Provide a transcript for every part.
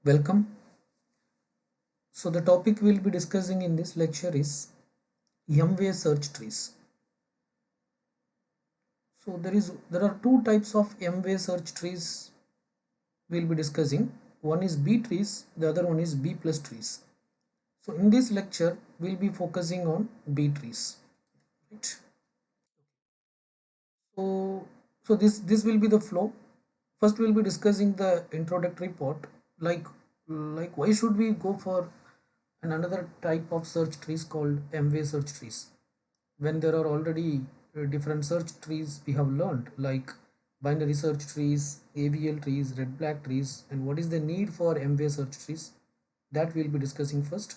Welcome. So the topic we'll be discussing in this lecture is M-way search trees. So there are two types of M-way search trees we'll be discussing. One is B trees, the other one is B plus trees. So in this lecture we'll be focusing on B trees. Right. So this will be the flow. First we'll be discussing the introductory part, like why should we go for another type of search trees called M-way search trees when there are already different search trees we have learned, like binary search trees, AVL trees, red black trees, and what is the need for M-way search trees, that we'll be discussing first.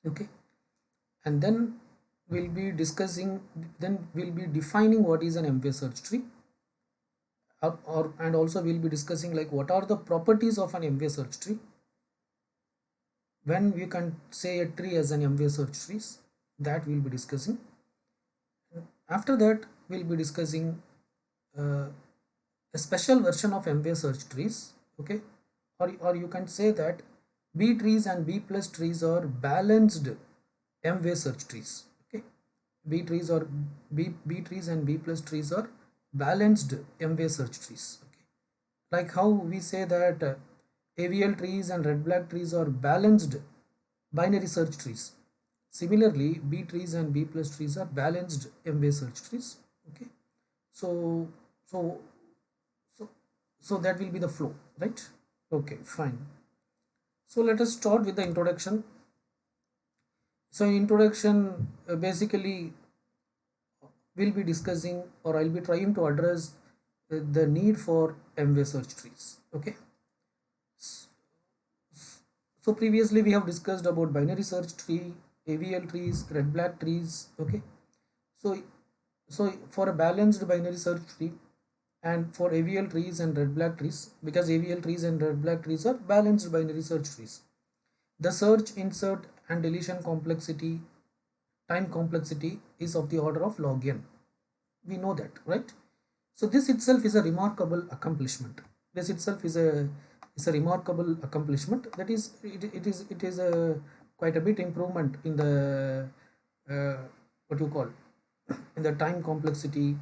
Okay, and then we'll be defining what is an M-way search tree, and also we'll be discussing like what are the properties of an M-way search tree, when we can say a tree as an M-way search trees, that we'll be discussing. After that we'll be discussing uh, a special version of M-way search trees. Okay, or you can say that B trees and B plus trees are balanced M-way search trees. Okay, B trees and B plus trees are balanced M-way search trees. Okay, like how we say that AVL trees and red black trees are balanced binary search trees. Similarly, B trees and B plus trees are balanced M-way search trees. Okay, so so so so that will be the flow, right? Okay, fine. So let us start with the introduction. So in introduction, basically we'll be discussing, or I'll be trying to address the need for M-way search trees. Okay, so previously we have discussed about binary search tree, AVL trees, red black trees. Okay, so for a balanced binary search tree and for AVL trees and red black trees, because AVL trees and red black trees are balanced binary search trees, the search, insert and deletion complexity, time complexity is of the order of log n. We know that, right? So this itself is a remarkable accomplishment. This itself is a remarkable accomplishment. That is, it is a quite a bit improvement in the what you call in the time complexity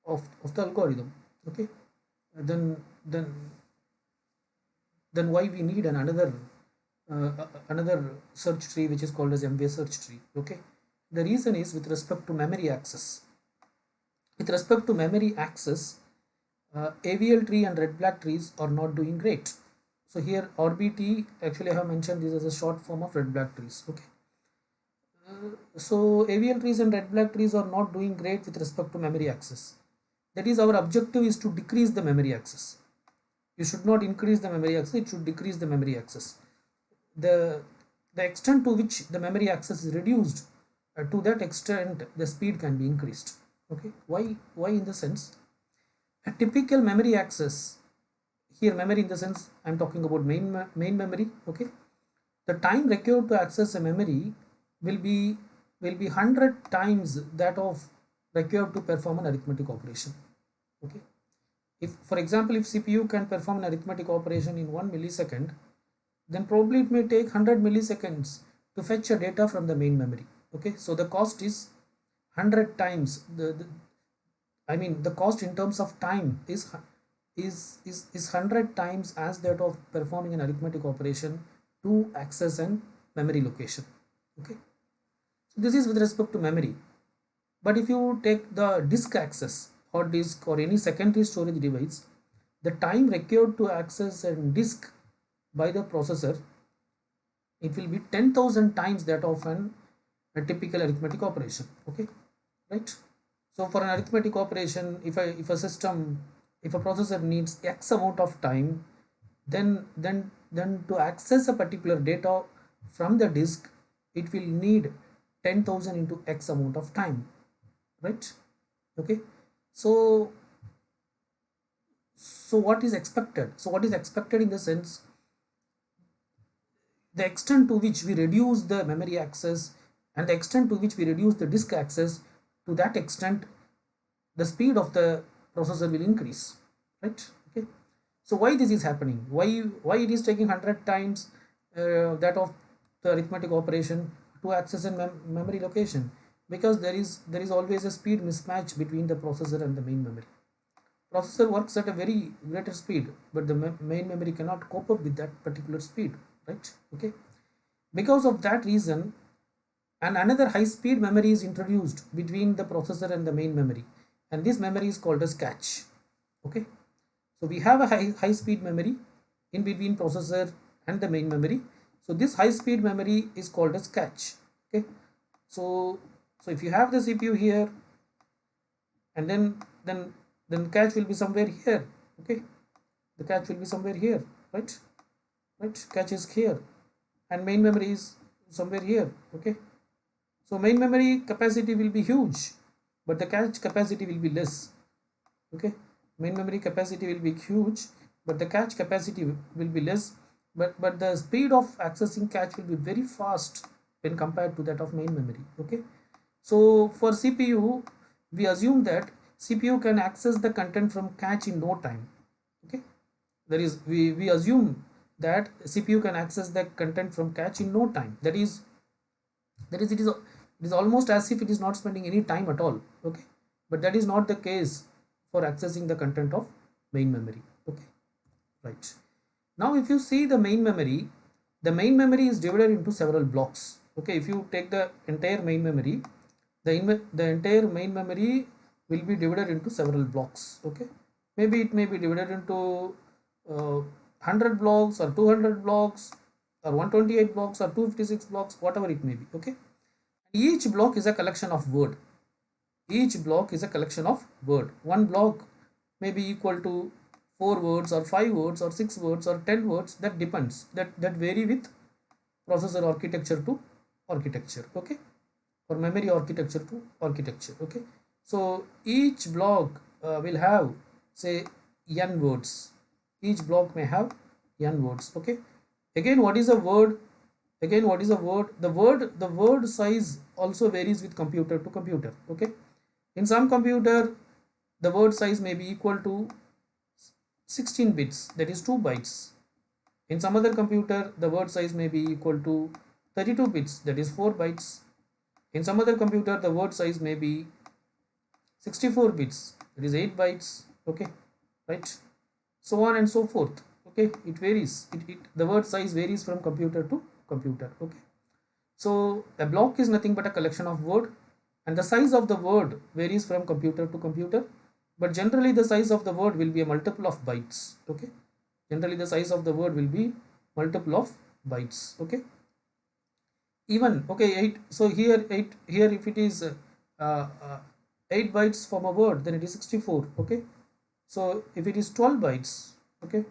of the algorithm. Okay, then then then why we need another search tree which is called as M-way search tree. Okay, the reason is with respect to memory access. With respect to memory access, AVL tree and red black trees are not doing great. So here RBT, actually I have mentioned this as a short form of red black trees. Okay, so AVL trees and red black trees are not doing great with respect to memory access. That is, our objective is to decrease the memory access. You should not increase the memory access, it should decrease the memory access. The extent to which the memory access is reduced, to that extent the speed can be increased. Okay, why in the sense, a typical memory access, here memory in the sense I'm talking about main memory. Okay, the time required to access a memory will be 100 times that of required to perform an arithmetic operation. Okay, if for example if CPU can perform an arithmetic operation in 1 millisecond, then probably it may take 100 milliseconds to fetch a data from the main memory. Okay, so the cost is 100 times I mean the cost in terms of time is 100 times as that of performing an arithmetic operation to access an memory location. Okay, so this is with respect to memory. But if you take the disk access, hard disk or any secondary storage device, the time required to access a disk by the processor, it will be 10,000 times that of a typical arithmetic operation. Okay, right? So for an arithmetic operation, if a system, if a processor needs X amount of time, then to access a particular data from the disk, it will need 10,000 into X amount of time, right? Okay, so what is expected? So what is expected in the sense, the extent to which we reduce the memory access and the extent to which we reduce the disk access, to that extent the speed of the processor will increase, right? Okay, So why this is happening? Why it is taking 100 times that of the arithmetic operation to access a memory location? Because there is always a speed mismatch between the processor and the main memory. Processor works at a very greater speed, but the main memory cannot cope up with that particular speed, right? Okay. Because of that reason, and another high speed memory is introduced between the processor and the main memory, and this memory is called as cache. Okay. So we have a high speed memory in between processor and the main memory. So this high speed memory is called as cache. Okay. So if you have the CPU here, and then cache will be somewhere here. Okay. The cache will be somewhere here, right? Right. Cache is here, and main memory is somewhere here. Okay. So main memory capacity will be huge, but the cache capacity will be less. Okay. Main memory capacity will be huge, but the cache capacity will be less, but the speed of accessing cache will be very fast when compared to that of main memory. Okay. So for CPU, we assume that CPU can access the content from cache in no time. Okay. That is, we assume that CPU can access the content from cache in no time. That is it is almost as if it is not spending any time at all. Okay. But that is not the case for accessing the content of main memory. Okay. Right. Now if you see the main memory is divided into several blocks. Okay. If you take the entire main memory, the entire main memory will be divided into several blocks. Okay. Maybe it may be divided into 100 blocks or 200 blocks or 128 blocks or 256 blocks, whatever it may be. Okay. Each block is a collection of word. Each block is a collection of word. One block may be equal to 4 words or 5 words or 6 words or 10 words. That depends. That vary with processor architecture to architecture. Okay. Or memory architecture to architecture. Okay. So each block will have, say, n words. Each block may have n words. Okay. Again, what is a word? Again, what is a word? The word size also varies with computer to computer. Okay. In some computer, the word size may be equal to 16 bits, that is 2 bytes. In some other computer, the word size may be equal to 32 bits, that is 4 bytes. In some other computer, the word size may be 64 bits, that is 8 bytes. Okay. Right. So on and so forth. Okay. It varies. The word size varies from computer to computer. Okay. So a block is nothing but a collection of word, and the size of the word varies from computer to computer, but generally the size of the word will be a multiple of bytes. Okay. Generally the size of the word will be multiple of bytes. Okay. Even, okay, 8, so here 8, here if it is 8 bytes from a word, then it is 64. Okay. So if it is 12 bytes, okay,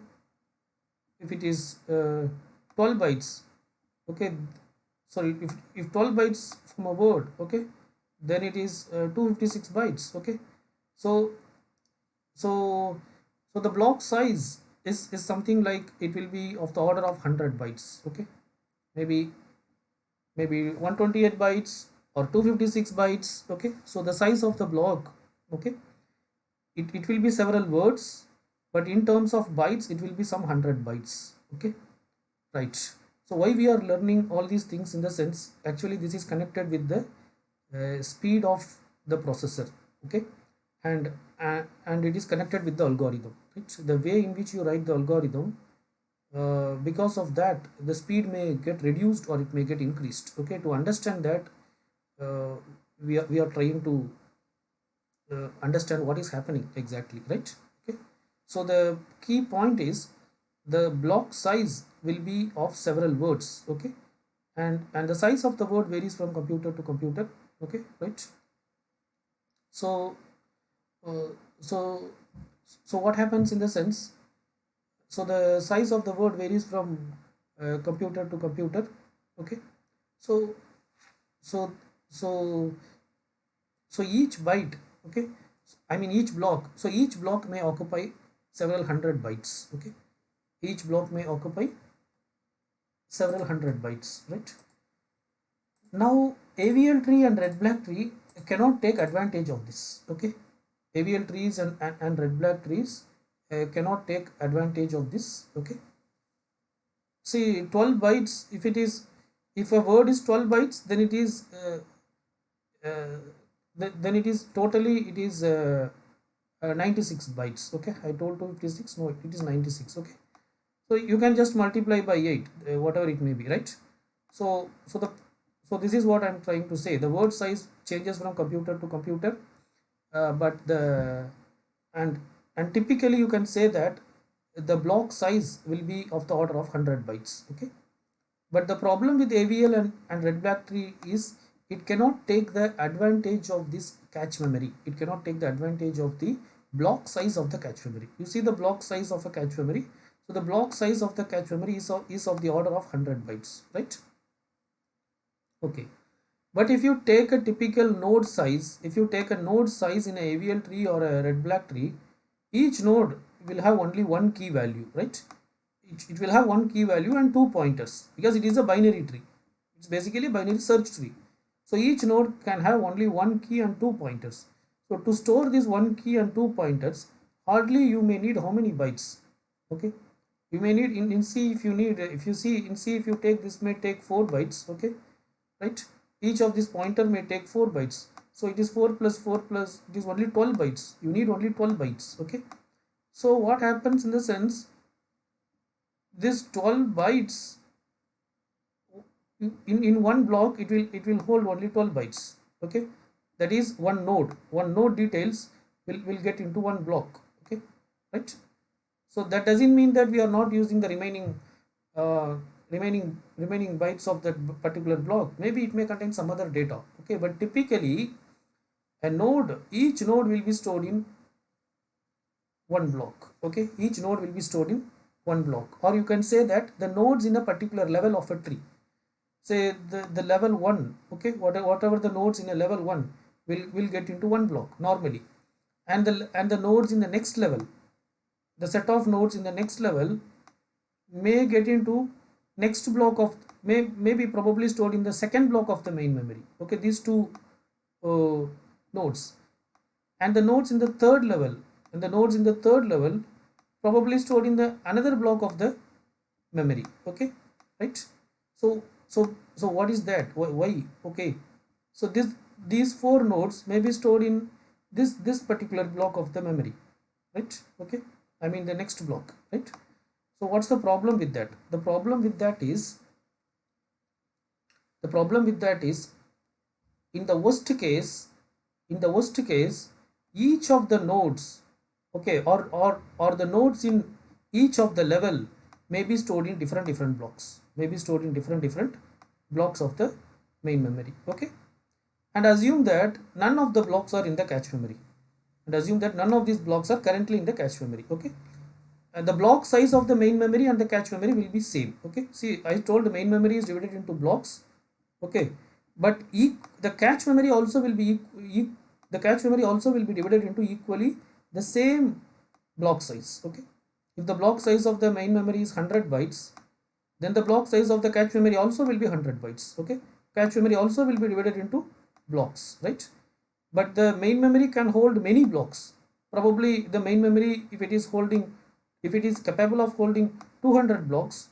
if it is 12 bytes, okay, sorry, if 12 bytes from a word, okay, then it is 256 bytes. Okay. So so so the block size is something like, it will be of the order of 100 bytes. Okay. Maybe 128 bytes or 256 bytes. Okay. So the size of the block, okay, it will be several words, but in terms of bytes it will be some 100 bytes. Okay. Right. So why we are learning all these things? In the sense, actually this is connected with the speed of the processor. Okay. And it is connected with the algorithm, right? The way in which you write the algorithm, because of that the speed may get reduced or it may get increased. Okay. To understand that, we are trying to understand what is happening exactly, right? Okay. So the key point is, the block size will be of several words. Okay. And the size of the word varies from computer to computer. Okay. Right. So uh, so so what happens in the sense, so the size of the word varies from computer to computer. Okay. So so so so each byte, okay, I mean each block, so each block may occupy several hundred bytes. Okay. Each block may occupy several hundred bytes, right? Now AVL tree and red black tree cannot take advantage of this. Okay. AVL trees and red black trees cannot take advantage of this. Okay, see 12 bytes, if a word is 12 bytes, then it is uh, then it is totally, it is 96 bytes. Okay, I told 256, no, it is 96. Okay, so you can just multiply by 8, whatever it may be, right? So this is what I'm trying to say. The word size changes from computer to computer, but the and and typically you can say that the block size will be of the order of 100 bytes. Okay, but the problem with AVL and red black tree is it cannot take the advantage of this cache memory. It cannot take the advantage of the block size of the cache memory. You see the block size of a cache memory. So the block size of the cache memory is of the order of 100 bytes, right? Okay. But if you take a typical node size, if you take a node size in a AVL tree or a red black tree, each node will have only one key value, right? It will have one key value and two pointers, because it is a binary tree. It's basically a binary search tree. So each node can have only one key and two pointers. So to store this one key and two pointers, hardly you may need how many bytes? Okay, you may need in C, if you need, if you see in C, if you take this, may take 4 bytes. Okay, right? Each of this pointer may take 4 bytes. So it is 4 plus 4 plus, it is only 12 bytes. You need only 12 bytes. Okay, so what happens in the sense, this 12 bytes in one block, it will hold only 12 bytes. Okay, that is one node details will get into one block. Okay, right? So that doesn't mean that we are not using the uh, remaining bytes of that particular block. Maybe it may contain some other data. Okay, but typically a node, each node will be stored in one block. Okay, each node will be stored in one block, or you can say that the nodes in a particular level of a tree, say the level 1. Okay, whatever the nodes in a level 1 will get into one block normally, and the nodes in the next level, the set of nodes in the next level may get into next block of, may be probably stored in the second block of the main memory. Okay, these two uh, nodes, and the nodes in the third level, probably stored in the another block of the memory. Okay, right? So what is that? Why? Okay, so these four nodes may be stored in this particular block of the memory, right? Okay, I mean the next block, right? So what's the problem with that? The problem with that is in the worst case, each of the nodes, okay, or the nodes in each of the level may be stored in different blocks, of the main memory. Okay, and assume that none of the blocks are in the cache memory, and assume that none of these blocks are currently in the cache memory. Okay, and the block size of the main memory and the cache memory will be same. Okay, see, I told the main memory is divided into blocks. Okay, but the cache memory also will be divided into equally the same block size. Okay, if the block size of the main memory is 100 bytes, then the block size of the cache memory also will be 100 bytes. Okay, cache memory also will be divided into blocks, right? But the main memory can hold many blocks. Probably the main memory, if it is capable of holding 200 blocks,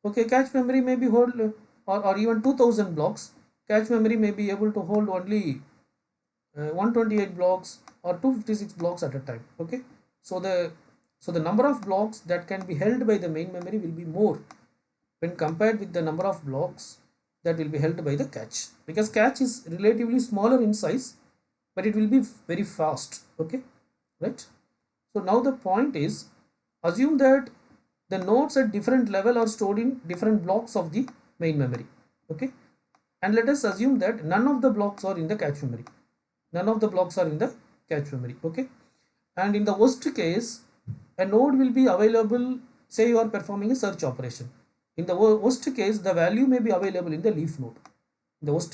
okay, cache memory may be hold, or even 2000 blocks. Cache memory may be able to hold only 128 blocks or 256 blocks at a time. Okay, so the number of blocks that can be held by the main memory will be more when compared with the number of blocks that will be held by the cache, because cache is relatively smaller in size, but it will be very fast. Okay, right? So now the point is, assume that the nodes at different level are stored in different blocks of the main memory. Okay, and let us assume that none of the blocks are in the cache memory. Okay, and in the worst case, a node will be available. Say you are performing a search operation. In the worst case, the value may be available in the leaf node. If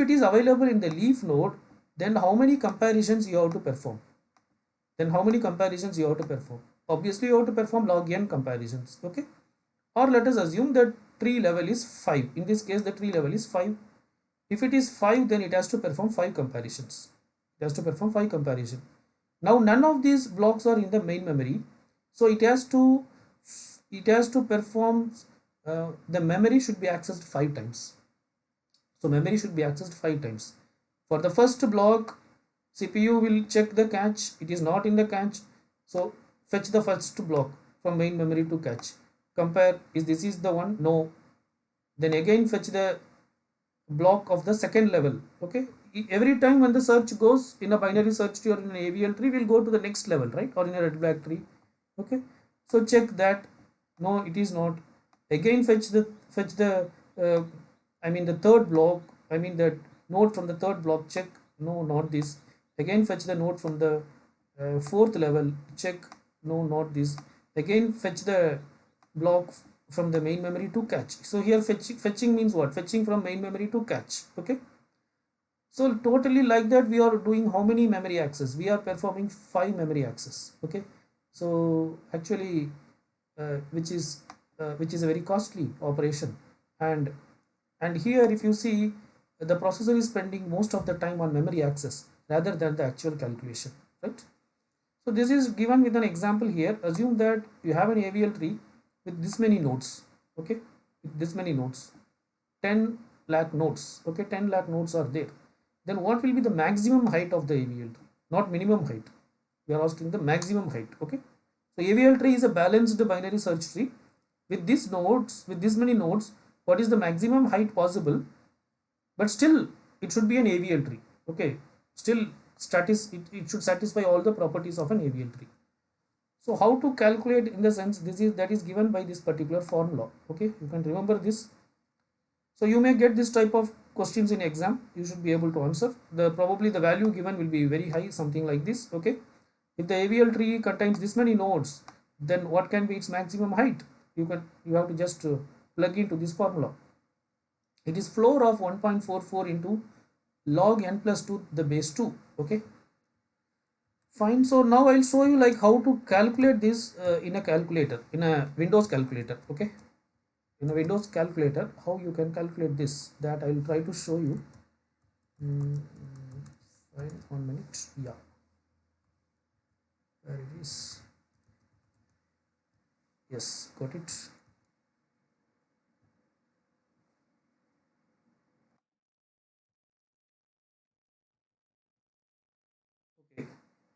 it is available in the leaf node, then how many comparisons you have to perform? Obviously, you have to perform log n comparisons. Okay, or let us assume that tree level is 5. In this case, the tree level is 5. If it is 5, then it has to perform 5 comparisons. Now none of these blocks are in the main memory, so it has to perform, the memory should be accessed 5 times. So memory should be accessed 5 times. For the first block, CPU will check the cache. It is not in the cache, so fetch the first block from main memory to cache. Compare, is this is the one? No. Then again fetch the block of the second level. Okay. Every time when the search goes in a binary search tree or in an AVL tree, we'll go to the next level, right? Or in a red black tree. Okay. So check that. No, it is not. Again fetch the uh, I mean the third block, I mean the node from the third block, check, no, not this. Again fetch the node from the fourth level, check, no, not this. Again fetch the block from the main memory to cache. So here fetching means what? Fetching from main memory to cache. Okay. So totally like that we are doing how many memory access? We are performing 5 memory access. Okay. So actually which is a very costly operation, and here if you see, the processor is spending most of the time on memory access rather than the actual calculation, right? So this is given with an example here. Assume that you have an AVL tree with this many nodes. Okay, with this many nodes, 10 lakh nodes. Okay, 10 lakh nodes are there. Then what will be the maximum height of the AVL tree? Not minimum height. We are asking the maximum height. Okay, so AVL tree is a balanced binary search tree with these nodes, with this many nodes. What is the maximum height possible? But still it should be an AVL tree. Okay, still it should satisfy all the properties of an AVL tree. So how to calculate, in the sense, that is given by this particular formula. Okay, you can remember this. So you may get this type of questions in exam. You should be able to answer. Probably the value given will be very high, something like this. Okay, if the AVL tree contains this many nodes, then what can be its maximum height? You have to just plug into this formula. It is floor of 1.44 into log n plus 2 the base 2. Okay, fine. So now I'll show you like how to calculate this in a calculator, in a Windows calculator. Okay, in a Windows calculator, how you can calculate this, that I will try to show you. Fine, 1 minute. Yeah, there it is. Yes, got it. Okay,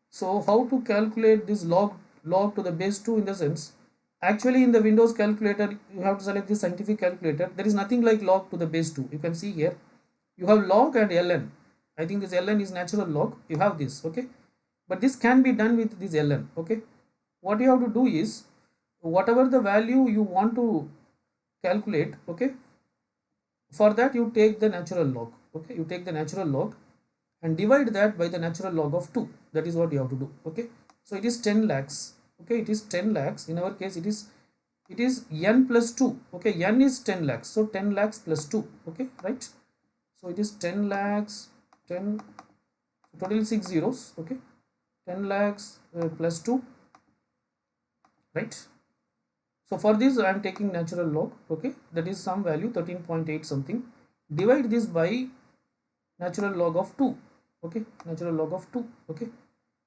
so how to calculate this log to the base 2, in the sense, actually in the Windows calculator you have to select the scientific calculator. There is nothing like log to the base 2. You can see here you have log and ln. I think this ln is natural log. You have this. Okay, but this can be done with this ln. Okay, what you have to do is, whatever the value you want to calculate, okay, for that you take the natural log. Okay, you take the natural log and divide that by the natural log of 2. That is what you have to do. Okay, so it is 10 lakhs. Okay, it is 10 lakhs. In our case it is n plus 2. Okay, n is 10 lakhs, so 10 lakhs plus 2. Okay, right? So it is 10 lakhs, 10, total 6 zeros. Okay, 10 lakhs plus 2, right? So for this I am taking natural log. Okay, that is some value 13.8 something. Divide this by natural log of 2. Okay, natural log of 2. Okay,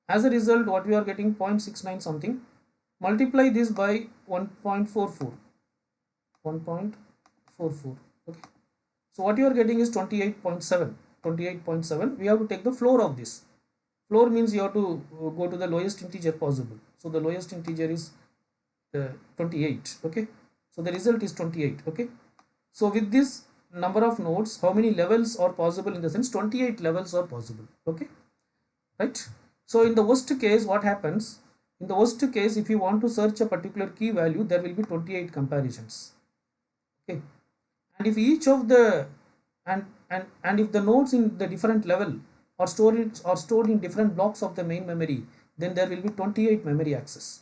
as a result what we are getting 0.69 something. Multiply this by 1.44. 1.44. Okay, so what you are getting is 28.7. 28.7. We have to take the floor of this. Floor means you have to go to the lowest integer possible. So the lowest integer is 28. Okay, so the result is 28. Okay, so with this number of nodes, how many levels are possible? In the sense, 28 levels are possible. Okay, right? So in the worst case, what happens? In the worst case, if you want to search a particular key value, there will be 28 comparisons. Okay, and if each of the and if the nodes in the different level are stored in different blocks of the main memory, then there will be 28 memory access.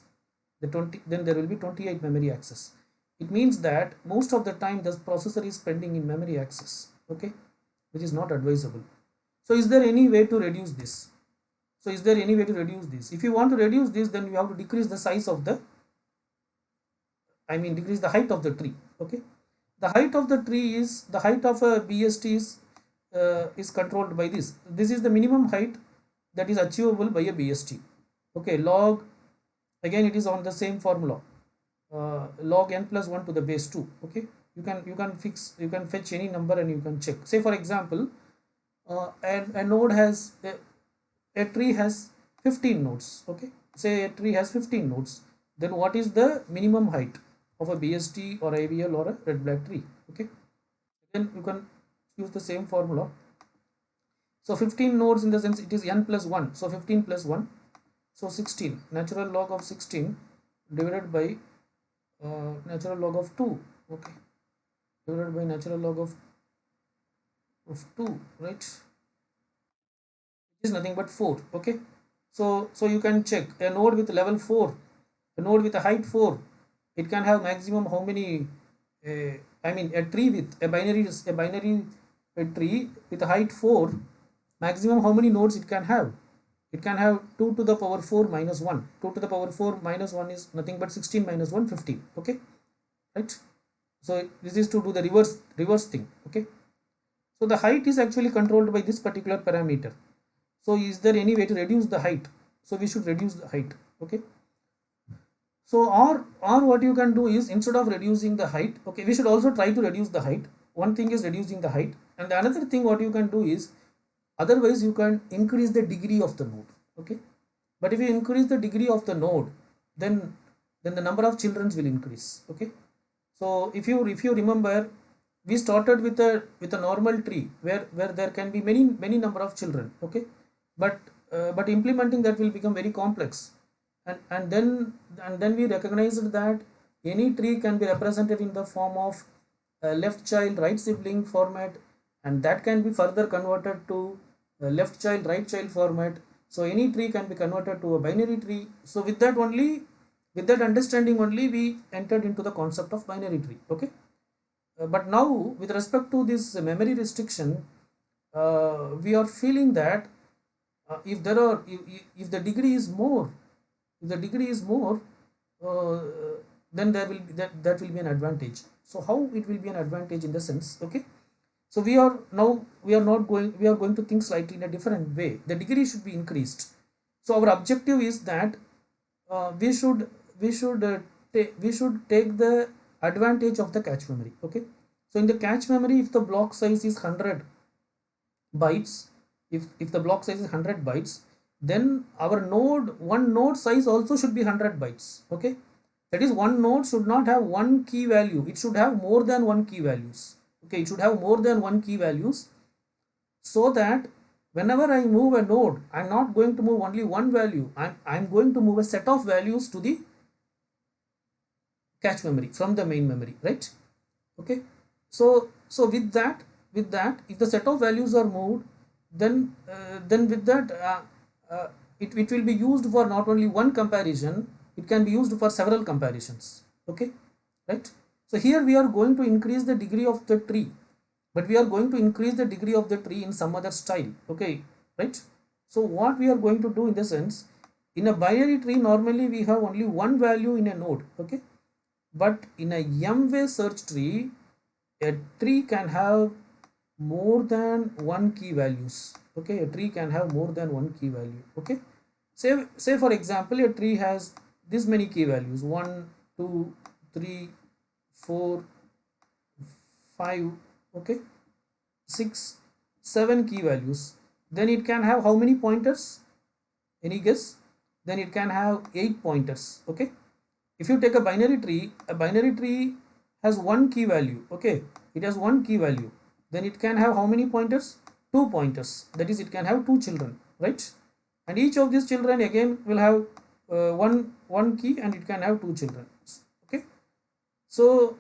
Then there will be 28 memory access. It means that most of the time the processor is spending in memory access. Okay, which is not advisable. So is there any way to reduce this? So is there any way to reduce this? If you want to reduce this, then you have to decrease the size of the, decrease the height of the tree. Okay, the height of the tree is, the height of a BST is controlled by this. This is the minimum height that is achievable by a BST. Okay, log, again it is on the same formula, log n plus 1 to the base 2. Okay, you can fetch any number and you can check. Say for example, a node has a tree has 15 nodes. Okay, say a tree has 15 nodes, then what is the minimum height of a BST or AVL or a red black tree? Okay, then you can use the same formula. So 15 nodes, in the sense it is n plus 1, so 15 plus 1, so 16. Natural log of 16 divided by natural log of 2. Okay, divided by natural log of 2, right, which is nothing but 4. Okay, so you can check a node with level 4, a node with a height 4, it can have maximum how many, I mean a tree with a binary tree with a height 4, maximum how many nodes it can have? It can have 2 to the power 4 minus 1. 2 to the power 4 minus 1 is nothing but 16 minus 1, 15. Okay, right? So this is to do the reverse thing. Okay, so the height is actually controlled by this particular parameter. So is there any way to reduce the height? So we should reduce the height. Okay, so or what you can do is, instead of reducing the height, okay, we should also try to reduce the height. One thing is reducing the height, and the another thing what you can do is, otherwise you can increase the degree of the node. Okay, but if you increase the degree of the node, then the number of children will increase. Okay, so if you remember, we started with a normal tree where there can be many number of children. Okay, but implementing that will become very complex, and then we recognized that any tree can be represented in the form of left child right sibling format, and that can be further converted to left child right child format. So any tree can be converted to a binary tree. So with that understanding only, we entered into the concept of binary tree. Okay, but now with respect to this memory restriction, we are feeling that if the degree is more, if the degree is more, uh, then there will be that will be an advantage. So how it will be an advantage? In the sense, okay, so we are not going we are going to think slightly in a different way. The degree should be increased. So our objective is that we should we should take the advantage of the cache memory. Okay, so in the cache memory, if the block size is 100 bytes, if the block size is 100 bytes, then our one node size also should be 100 bytes. Okay, that is, one node should not have one key value, it should have more than one key values. Okay, it should have more than one key values, so that whenever I move a node, I'm not going to move only one value, I'm going to move a set of values to the cache memory from the main memory, right? Okay, so with that, if the set of values are moved, then with that, it will be used for not only one comparison, it can be used for several comparisons. Okay, right? So here we are going to increase the degree of the tree, but we are going to increase the degree of the tree in some other style. Okay, right? So what we are going to do, in the sense, in a binary tree normally we have only one value in a node. Okay, but in a m-way search tree, a tree can have more than one key values. Okay, a tree can have more than one key value. Okay, say for example, a tree has this many key values: 1 2 3 4 5, okay, 6 7 key values. Then it can have how many pointers? Any guess? Then it can have 8 pointers. Okay, if you take a binary tree has one key value. Okay, it has one key value, then it can have how many pointers? 2 pointers. That is, it can have 2 children, right? And each of these children again will have one key, and it can have 2 children. Okay, so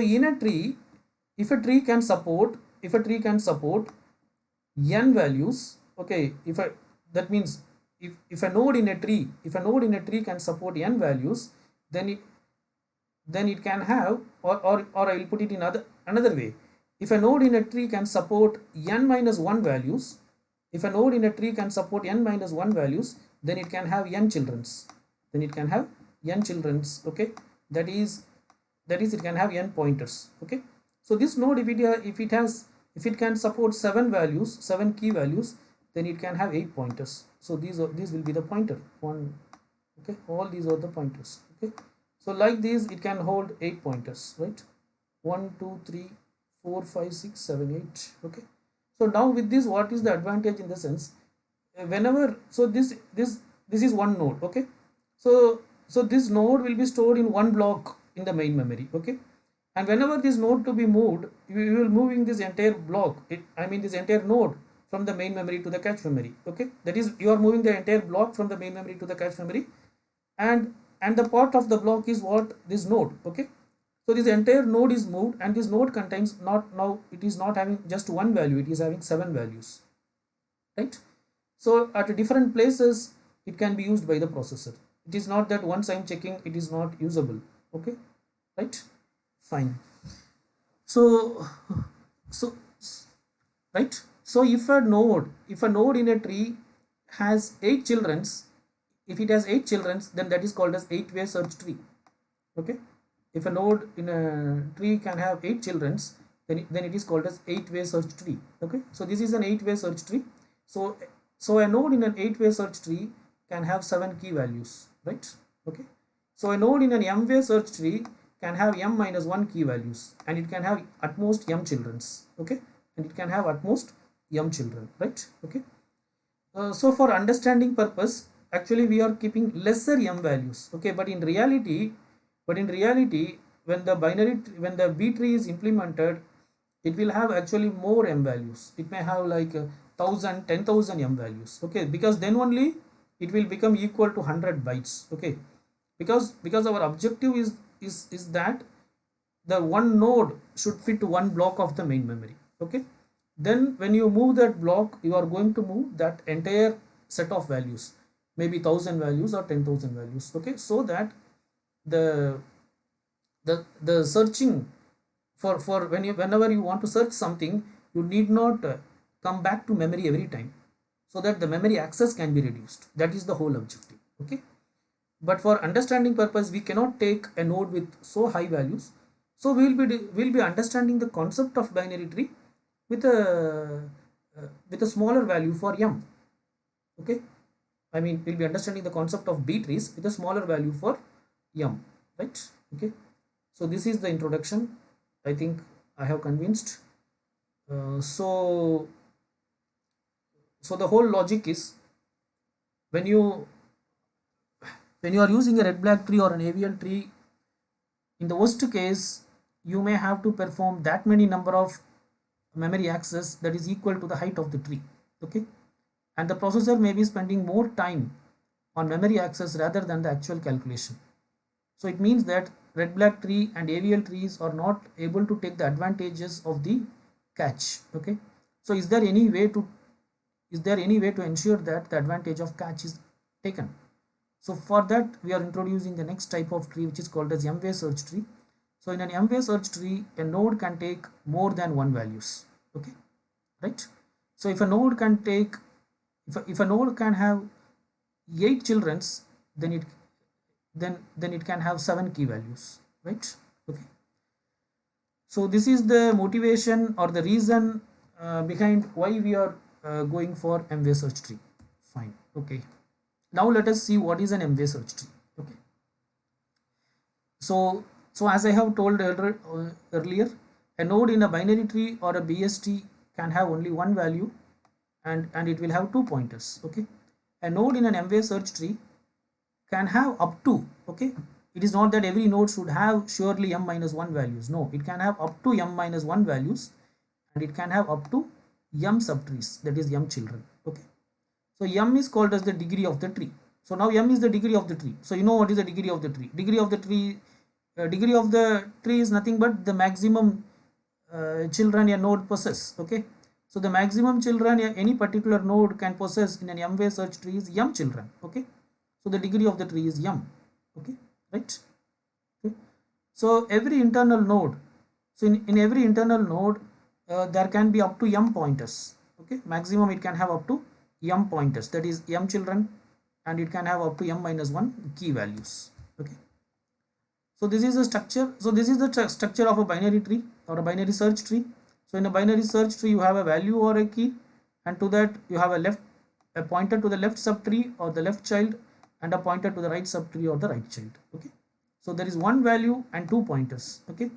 in a tree, if a tree can support n values, okay, that means if a node in a tree can support n values, then it can have, or I will put it in another way. If a node in a tree can support n minus 1 values, if a node in a tree can support n minus 1 values, then it can have n childrens. Okay, that is it can have n pointers. Okay, so this node, if it can support 7 values, 7 key values, then it can have 8 pointers. So these will be the pointer one. Okay, all these are the pointers. Okay, so like this it can hold 8 pointers, right? 1 2 3 4 5 6 7 8. Okay, so now with this, what is the advantage in the sense, whenever, so this is one node. Okay, so this node will be stored in one block in the main memory. Okay, and whenever this node to be moved, you will moving this entire block, this entire node from the main memory to the cache memory. Okay, that is, you are moving the entire block from the main memory to the cache memory, and the part of the block is what, this node. Okay, so this entire node is moved, and this node contains, not now it is not having just one value, it is having 7 values, right? So at different places it can be used by the processor. It is not that once I am checking it is not usable. Okay, right, fine. So so right, so if a node in a tree has 8 childrens, if it has 8 childrens, then that is called as 8-way search tree. Okay, if a node in a tree can have 8 childrens, then it is called as 8-way search tree. Okay, so this is an 8-way search tree. So a node in an 8-way search tree can have 7 key values, right? Okay, so a node in an m-way search tree can have m minus 1 key values, and it can have at most m childrens. Okay, and it can have at most m children, right? Okay, so for understanding purpose, actually we are keeping lesser m values. Okay, but in reality, when the B tree is implemented, it will have actually more m values. It may have like 1000, 10,000 m values. Okay, because then only it will become equal to 100 bytes. Okay, because our objective is that the one node should fit one block of the main memory. Okay, then when you move that block, you are going to move that entire set of values, maybe 1000 values or 10,000 values. Okay, so that the searching for whenever you want to search something, you need not come back to memory every time, so that the memory access can be reduced. That is the whole objective. Okay, but for understanding purpose, we cannot take a node with so high values, so we'll be understanding the concept of binary tree with a smaller value for m. Okay, we'll be understanding the concept of B trees with a smaller value for m, right? Okay, so this is the introduction. I think I have convinced. So the whole logic is, when you are using a red black tree or an AVL tree, in the worst case you may have to perform that many number of memory access that is equal to the height of the tree. Okay, and the processor may be spending more time on memory access rather than the actual calculation. So it means that red black tree and AVL trees are not able to take the advantages of the cache. Okay, so is there any way to ensure that the advantage of cache is taken? So for that, we are introducing the next type of tree, which is called as m-way search tree. So in an m-way search tree, a node can take more than one values. Okay, right? So if a node can take, if a node can have 8 childrens, then it can have 7 key values, right? Okay, so this is the motivation or the reason behind why we are going for m-way search tree. Fine. Okay, now let us see what is an m-way search tree. Okay, so as I have told earlier, a node in a binary tree or a BST can have only one value, and it will have 2 pointers. Okay, a node in an m-way search tree can have up to, okay, it is not that every node should have surely m minus 1 values. No, it can have up to m minus 1 values, and it can have up to m subtrees, that is m children. Okay, so m is called as the degree of the tree. So now m is the degree of the tree. So you know what is the degree of the tree? Degree of the tree is nothing but the maximum children a node possess. Okay, so the maximum children any particular node can possess in an m-way search tree is m children. Okay, so the degree of the tree is m. Okay, right? Okay. So every internal node, in every internal node there can be up to m pointers. Okay, maximum it can have up to m pointers, that is m children, and it can have up to m minus 1 key values. Okay, so this is the structure. So this is the structure of a binary tree or a binary search tree. So in a binary search tree, you have a value or a key, and to that you have a left a pointer to the left subtree or the left child, and a pointer to the right subtree or the right child. Okay, so there is one value and two pointers. Okay,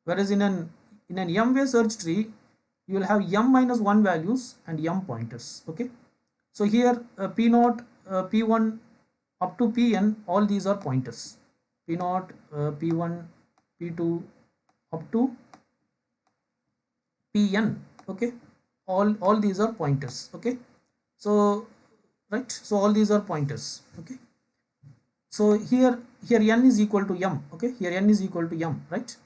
whereas in an m-way search tree you will have m minus 1 values and m pointers. Okay, so here p0, p1 up to pn, all these are pointers. p0, p1, p2 up to pn. Okay, all these are pointers. Okay, so right, so all these are pointers. Okay, so here n is equal to m. Okay, here n is equal to m, right?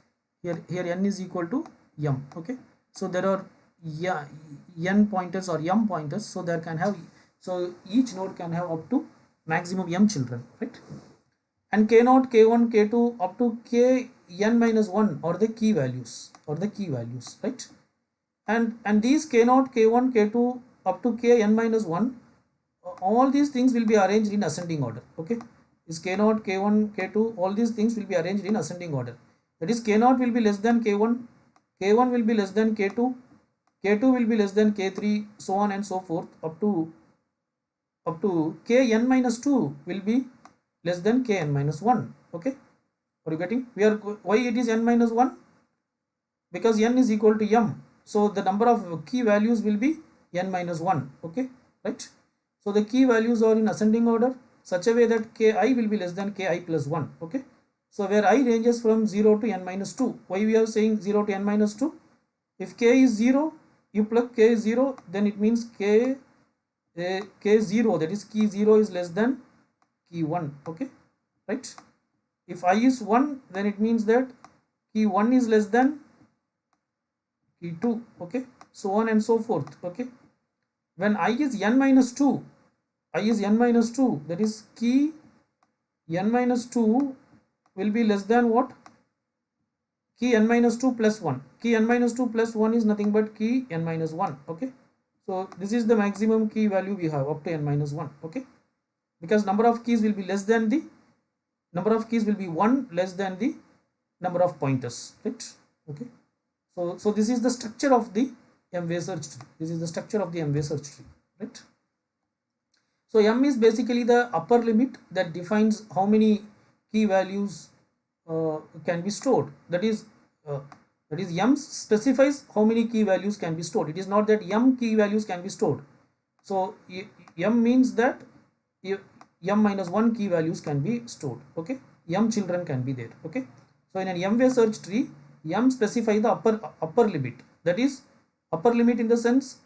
Here n is equal to m. Okay, so there are n pointers or m pointers, so there can have, so each node can have up to maximum m children, right? And k0, k1, k2 up to k n minus 1 are the key values, right? And these k0, k1, k2 up to k n minus 1, all these things will be arranged in ascending order. Okay, is k0, k1, k2, all these things will be arranged in ascending order. That is, k0 will be less than k1, k1 will be less than k2, k2 will be less than k3, so on and so forth up to kn minus 2 will be less than kn minus 1. Okay, are you getting? Why it is n minus 1? Because n is equal to m, so the number of key values will be n minus 1. Okay, right? So the key values are in ascending order such a way that ki will be less than ki plus 1. Okay, so where I ranges from 0 to n minus 2. Why we are saying 0 to n minus 2? If k is 0, you plug k is 0, then it means k 0, that is key 0 is less than key 1. Okay, right? If I is 1, then it means that key 1 is less than key 2. Okay, so on and so forth. Okay, when I is n minus 2, that is key n minus 2 will be less than what? Key n minus 2 plus 1. Key n minus 2 plus 1 is nothing but key n minus 1. Okay, so this is the maximum key value we have up to n minus 1. Okay, because number of keys will be less than the number of keys will be 1 less than the number of pointers, right? Okay, so this is the structure of the m-way search tree. This is the structure of the m-way search tree, right? So m is basically the upper limit that defines how many key values can be stored. That is m specifies how many key values can be stored. It is not that m key values can be stored. So m means that m minus 1 key values can be stored. Okay, m children can be there. Okay, so in an m-way search tree, m specify the upper limit. That is, upper limit in the sense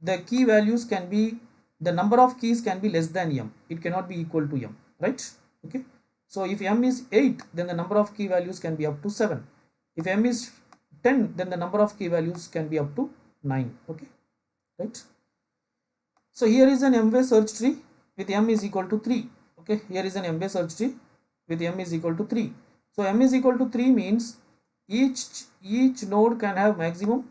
the key values can be, the number of keys can be less than m. It cannot be equal to m, right? Okay, so if m is 8, then the number of key values can be up to 7. If m is 10, then the number of key values can be up to 9. Okay, right? So here is an m-way search tree with m is equal to 3. Okay, here is an m-way search tree with m is equal to 3. So m is equal to 3 means each node can have maximum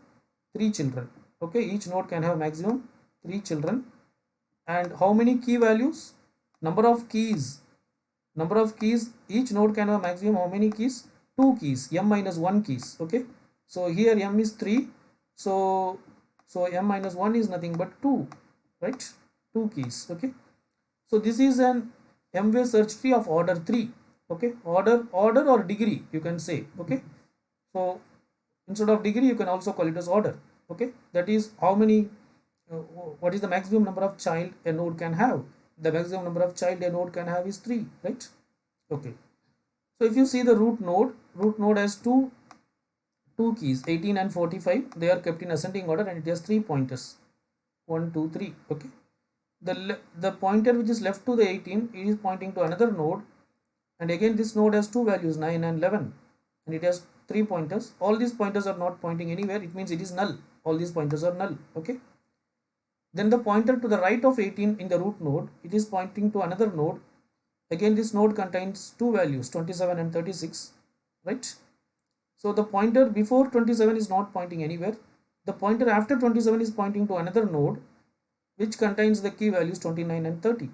3 children. Okay, each node can have maximum 3 children. And how many key values? Number of keys, each node can have maximum how many keys? 2 keys, m minus 1 keys. Okay, so here m is 3, so m minus 1 is nothing but 2, right? 2 keys. Okay, so this is an m-way search tree of order 3. Okay, order or degree you can say. Okay, so instead of degree you can also call it as order. Okay, that is how many what is the maximum number of child a node can have? The maximum number of child a node can have is 3, right? Okay, so if you see the root node has two keys, 18 and 45. They are kept in ascending order and it has 3 pointers, 1, 2, 3. Okay, the pointer which is left to the 18, it is pointing to another node, and again this node has 2 values, 9 and 11, and it has 3 pointers. All these pointers are not pointing anywhere. It means it is null. All these pointers are null. Okay, then the pointer to the right of 18 in the root node, it is pointing to another node. Again this node contains 2 values, 27 and 36, right? So the pointer before 27 is not pointing anywhere. The pointer after 27 is pointing to another node which contains the key values 29 and 30.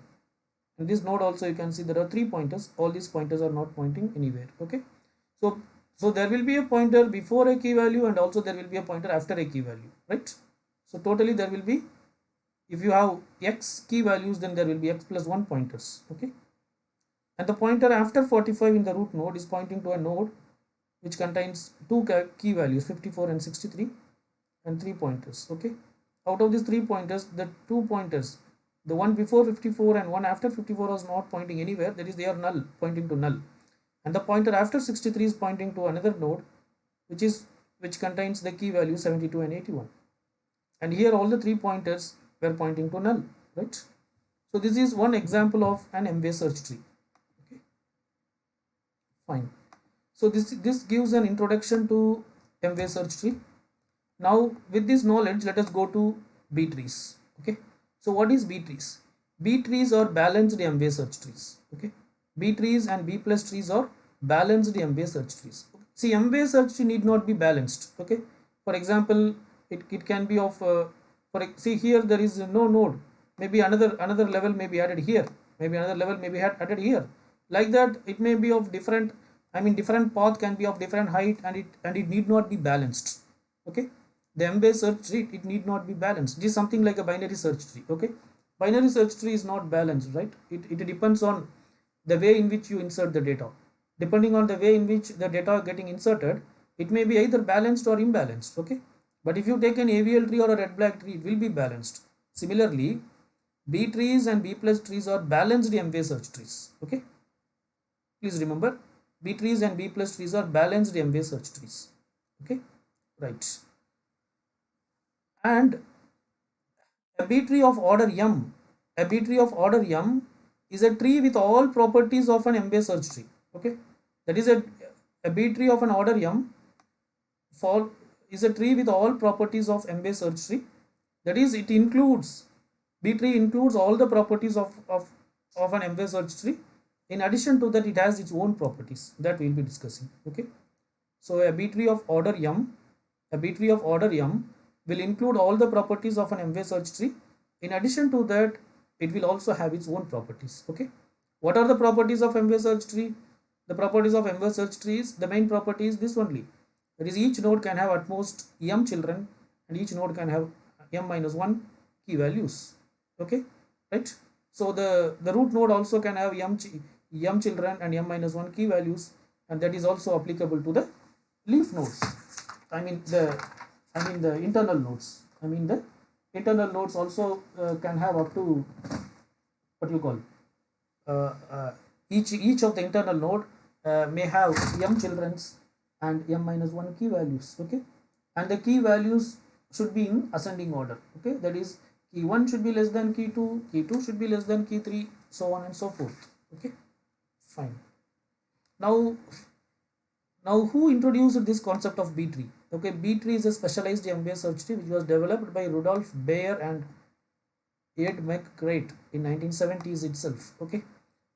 In this node also you can see there are 3 pointers. All these pointers are not pointing anywhere. Okay, so there will be a pointer before a key value and also there will be a pointer after a key value, right? So totally there will be if you have x key values, then there will be x plus 1 pointers. Okay, and the pointer after 45 in the root node is pointing to a node which contains two key values 54 and 63 and 3 pointers. Okay, out of these 3 pointers, the 2 pointers, the one before 54 and one after 54 was not pointing anywhere, that is they are null, pointing to null, and the pointer after 63 is pointing to another node which contains the key value 72 and 81, and here all the 3 pointers were pointing to null, right? So this is one example of an M-way search tree. Okay, fine. So this gives an introduction to M-way search tree. Now with this knowledge, let us go to B trees. Okay, so what is B trees? B trees are balanced M-way search trees. Okay, B trees and B plus trees are balanced M-way search trees. See, M-way search tree need not be balanced. Okay, for example, it can be of see, here there is no node, maybe another level may be added here, maybe another level may be added here, like that. It may be of different, I mean different path can be of different height, and it need not be balanced. Okay, the M-way search tree, it need not be balanced. It is something like a binary search tree. Okay, binary search tree is not balanced, right? It depends on the way in which you insert the data. Depending on the way in which the data are getting inserted, it may be either balanced or imbalanced. Okay, but if you take an AVL tree or a red black tree, it will be balanced. Similarly, B trees and B plus trees are balanced M-way search trees. Okay, please remember, B trees and B plus trees are balanced M-way search trees. Okay, right. And a B tree of order M, a B tree of order M is a tree with all properties of an M-way search tree. Okay, that is a B tree of an order M for is a tree with all properties of M-way search tree. That is, it includes, B tree includes all the properties of an M-way search tree. In addition to that, it has its own properties that we will be discussing. Okay, so a B tree of order M, a B tree of order M will include all the properties of an M-way search tree. In addition to that, it will also have its own properties. Okay, what are the properties of M-way search tree? The properties of M-way search tree is, the main property is this only. That is, each node can have at most M children, and each node can have M minus 1 key values. Okay, right? So the root node also can have M children and M minus 1 key values, and that is also applicable to the leaf nodes. I mean the internal nodes. The internal nodes also can have up to, what you call, each of the internal node may have M childrens and M minus 1 key values. Okay, and the key values should be in ascending order. Okay, that is, key 1 should be less than key 2, key 2 should be less than key 3, so on and so forth. Okay, fine. Now who introduced this concept of B tree? Okay, B tree is a specialized M-way search tree which was developed by Rudolf Bayer and Ed McCreight in 1970s itself. Okay,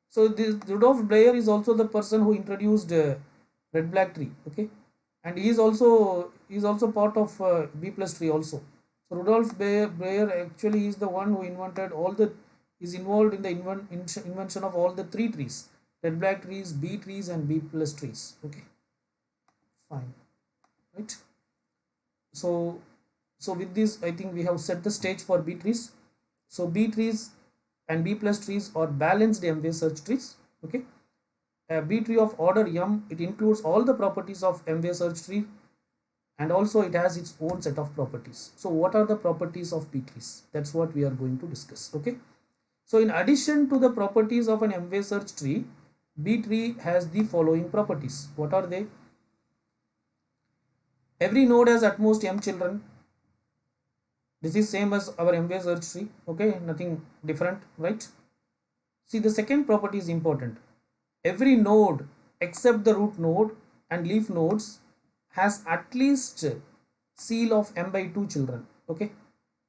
so this Rudolf Bayer is also the person who introduced red black tree. Okay, and he is also part of B plus tree also. So Rudolf Bayer actually is the one who invented is involved in the invention of all the 3 trees: red black trees, B trees, and B plus trees. Okay, fine, right? So with this, I think we have set the stage for B trees. So B trees and B plus trees are balanced M-way search trees. Okay, a B tree of order M, it includes all the properties of M-way search tree, and also it has its own set of properties. So what are the properties of B trees? That's what we are going to discuss. Okay, so in addition to the properties of an M-way search tree, B tree has the following properties. What are they? Every node has at most M children. This is same as our M-way search tree. Okay, nothing different, right? See, the second property is important. Every node except the root node and leaf nodes has at least seal of M by 2 children. Okay,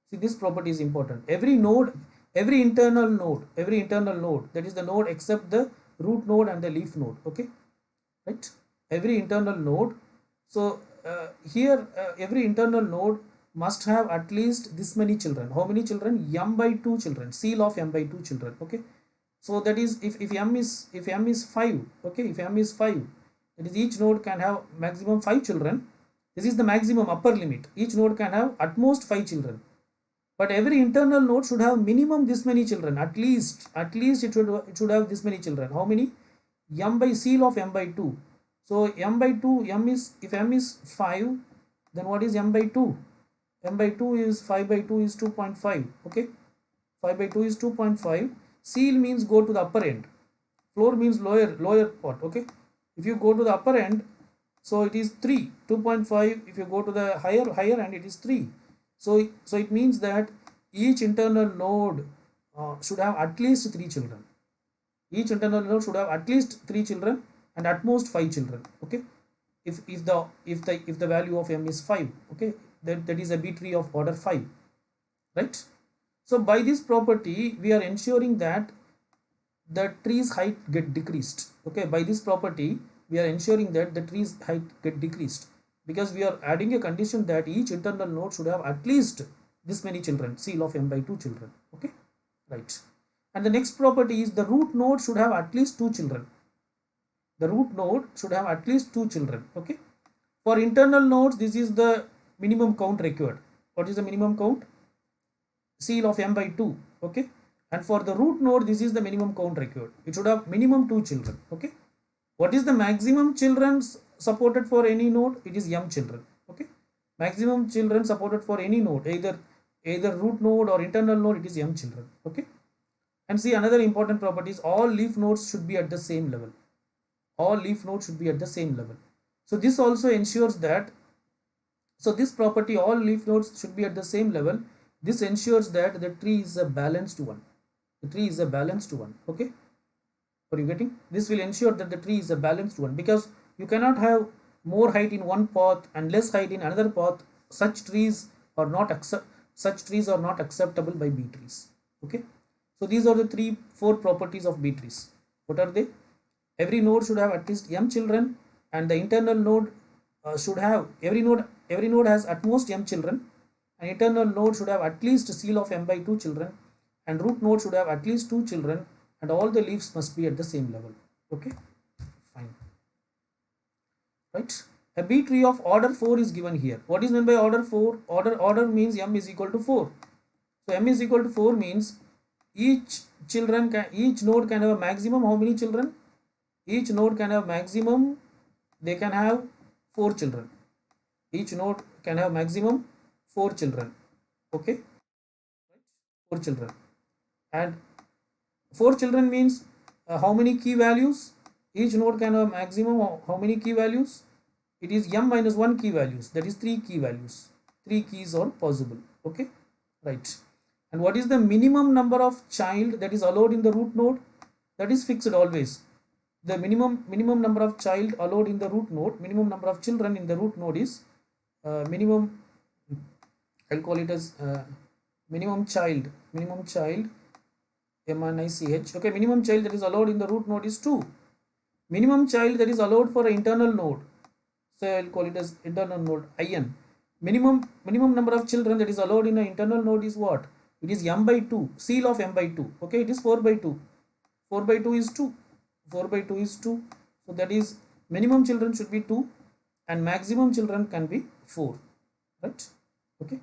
see, this property is important. Every internal node, that is the node except the root node and the leaf node. Okay, right? Every internal node. So here every internal node must have at least this many children. How many children? M by 2 children, seal of M by 2 children. Okay, so that is, if M is 5, okay, if M is 5, that is, each node can have maximum 5 children. This is the maximum upper limit. Each node can have at most 5 children. but every internal node should have minimum this many children. At least it should have this many children. How many? M by seal of m by 2. So m by 2, m is, if m is 5, then what is m by 2? M by 2 is 5 by 2 is 2.5. Okay, 5 by 2 is 2.5. Seal means go to the upper end. Floor means lower part. Okay, if you go to the upper end, so it is 3. 2.5. If you go to the higher end, it is 3. So it means that each internal node should have at least 3 children. Each internal node should have at least 3 children and at most 5 children. Okay, if the value of m is 5. Okay, that is a B tree of order 5, right? So by this property we are ensuring that the tree's height get decreased. Okay, by this property we are ensuring that the tree's height get decreased, because we are adding a condition that each internal node should have at least this many children, seal of m by 2 children. Okay, right. And the next property is the root node should have at least 2 children. The root node should have at least 2 children. Okay, for internal nodes this is the minimum count required. What is the minimum count? Seal of m by 2. Okay, and for the root node this is the minimum count required. It should have minimum 2 children. Okay, what is the maximum children supported for any node? It is m children. Okay, maximum children supported for any node, either root node or internal node, it is m children. Okay, and see, another important property is all leaf nodes should be at the same level. All leaf nodes should be at the same level. So this also ensures that, so this property, all leaf nodes should be at the same level, this ensures that the tree is a balanced one. The tree is a balanced one. Okay, are you getting? This will ensure that the tree is a balanced one, because you cannot have more height in one path and less height in another path. Such trees are not acceptable by B trees. Okay, so these are the 4 properties of B trees. What are they? Every node should have at least m children, and the internal node should have, every node has at most m children, and internal node should have at least seal of m by 2 children, and root node should have at least 2 children, and all the leaves must be at the same level. Okay, fine, right? A B tree of order 4 is given here. What is meant by order 4? Order means m is equal to 4. So m is equal to 4 means each node can have a maximum how many children? Each node can have maximum, they can have 4 children. Each node can have maximum 4 children. Okay, 4 children, and 4 children means how many key values? Each node can have maximum how many key values? It is m minus 1 key values, that is 3 key values. 3 keys are possible. Okay, right. And what is the minimum number of child that is allowed in the root node? That is fixed always. The minimum number of child allowed in the root node, minimum number of children in the root node is minimum, I'll call it as minimum child MNICH. Okay, minimum child that is allowed in the root node is 2. Minimum child that is allowed for an internal node, so I'll call it as internal node IN. Minimum number of children that is allowed in an internal node is what? It is m by 2, seal of m by 2. Okay, it is 4 by 2. 4 by 2 is 2. 4 by 2 is 2. So that is, minimum children should be 2 and maximum children can be 4. Right? Okay.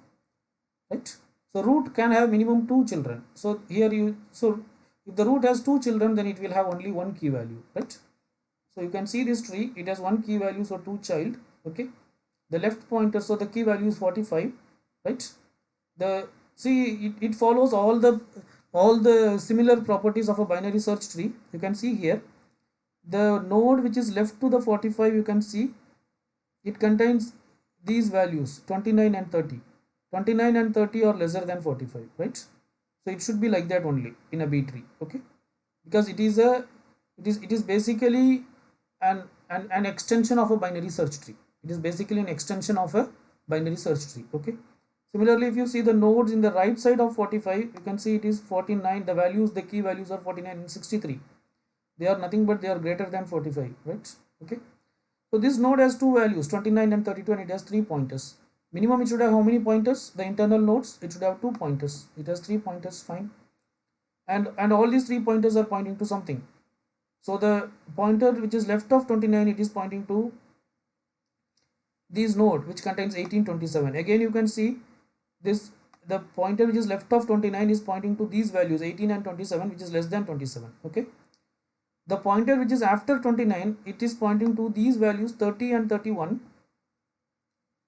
Right? So root can have minimum 2 children. So here so if the root has 2 children, then it will have only 1 key value. Right? So you can see this tree, it has 1 key value, so 2 child. Okay. The left pointer, so the key value is 45. Right? It follows all the similar properties of a binary search tree. You can see here the node which is left to the 45, you can see it contains these values 29 and 30. 29 and 30 are lesser than 45, right? So it should be like that only in a B tree. Okay, because it is basically an extension of a binary search tree. It is basically an extension of a binary search tree. Okay. Similarly, if you see the nodes in the right side of 45, you can see it is 49. The key values are 49 and 63. They are nothing but they are greater than 45, right? Okay. So this node has 2 values, 29 and 32, and it has 3 pointers. Minimum it should have how many pointers? The internal nodes, it should have 2 pointers. It has 3 pointers, fine. And all these 3 pointers are pointing to something. So the pointer which is left of 29, it is pointing to this node which contains 18, 27. Again you can see this the pointer which is left of 29 is pointing to these values 18 and 27, which is less than 27. Okay, the pointer which is after 29, it is pointing to these values 30 and 31,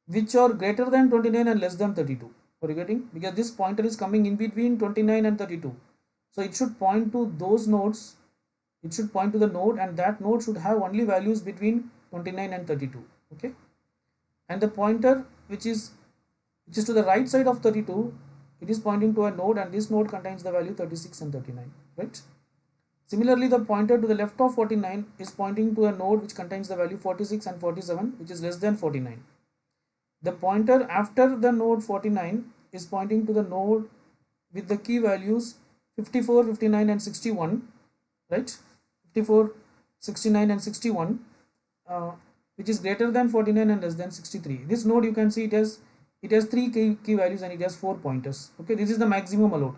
which are greater than 29 and less than 32. Are you getting? Because this pointer is coming in between 29 and 32, so it should point to those nodes. It should point to the node, and that node should have only values between 29 and 32. Okay, and the pointer which is to the right side of 32, it is pointing to a node, and this node contains the value 36 and 39, right? Similarly, the pointer to the left of 49 is pointing to a node which contains the value 46 and 47, which is less than 49. The pointer after the node 49 is pointing to the node with the key values 54, 59 and 61, right? 54, 69 and 61, which is greater than 49 and less than 63. This node, you can see it has three key values and it has 4 pointers. Okay, this is the maximum allowed.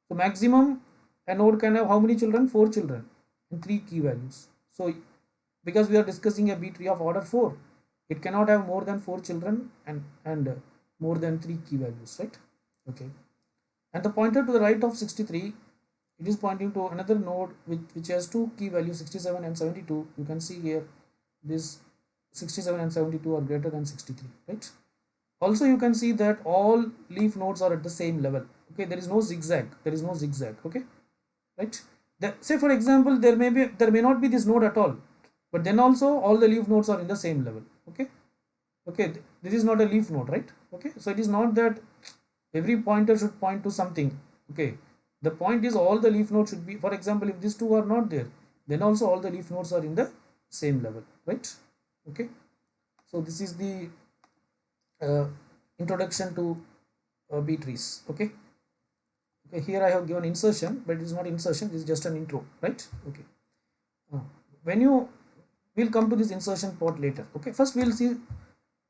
So maximum a node can have how many children? 4 children and 3 key values. So because we are discussing a B tree of order 4, it cannot have more than 4 children and more than 3 key values, right? Okay, and the pointer to the right of 63, it is pointing to another node which has 2 key values 67 and 72. You can see here this 67 and 72 are greater than 63, right? Also you can see that all leaf nodes are at the same level. Okay, there is no zigzag, okay, right? Say for example, there may not be this node at all, but then also all the leaf nodes are in the same level. Okay, this is not a leaf node, right? Okay, so it is not that every pointer should point to something. Okay, the point is all the leaf nodes should be, for example, if these two are not there, then also all the leaf nodes are in the same level, right? Okay, so this is the introduction to B trees. Okay, here I have given insertion, but it is not insertion, this is just an intro, right? Okay, when you will come to this insertion part later. Okay, first we will see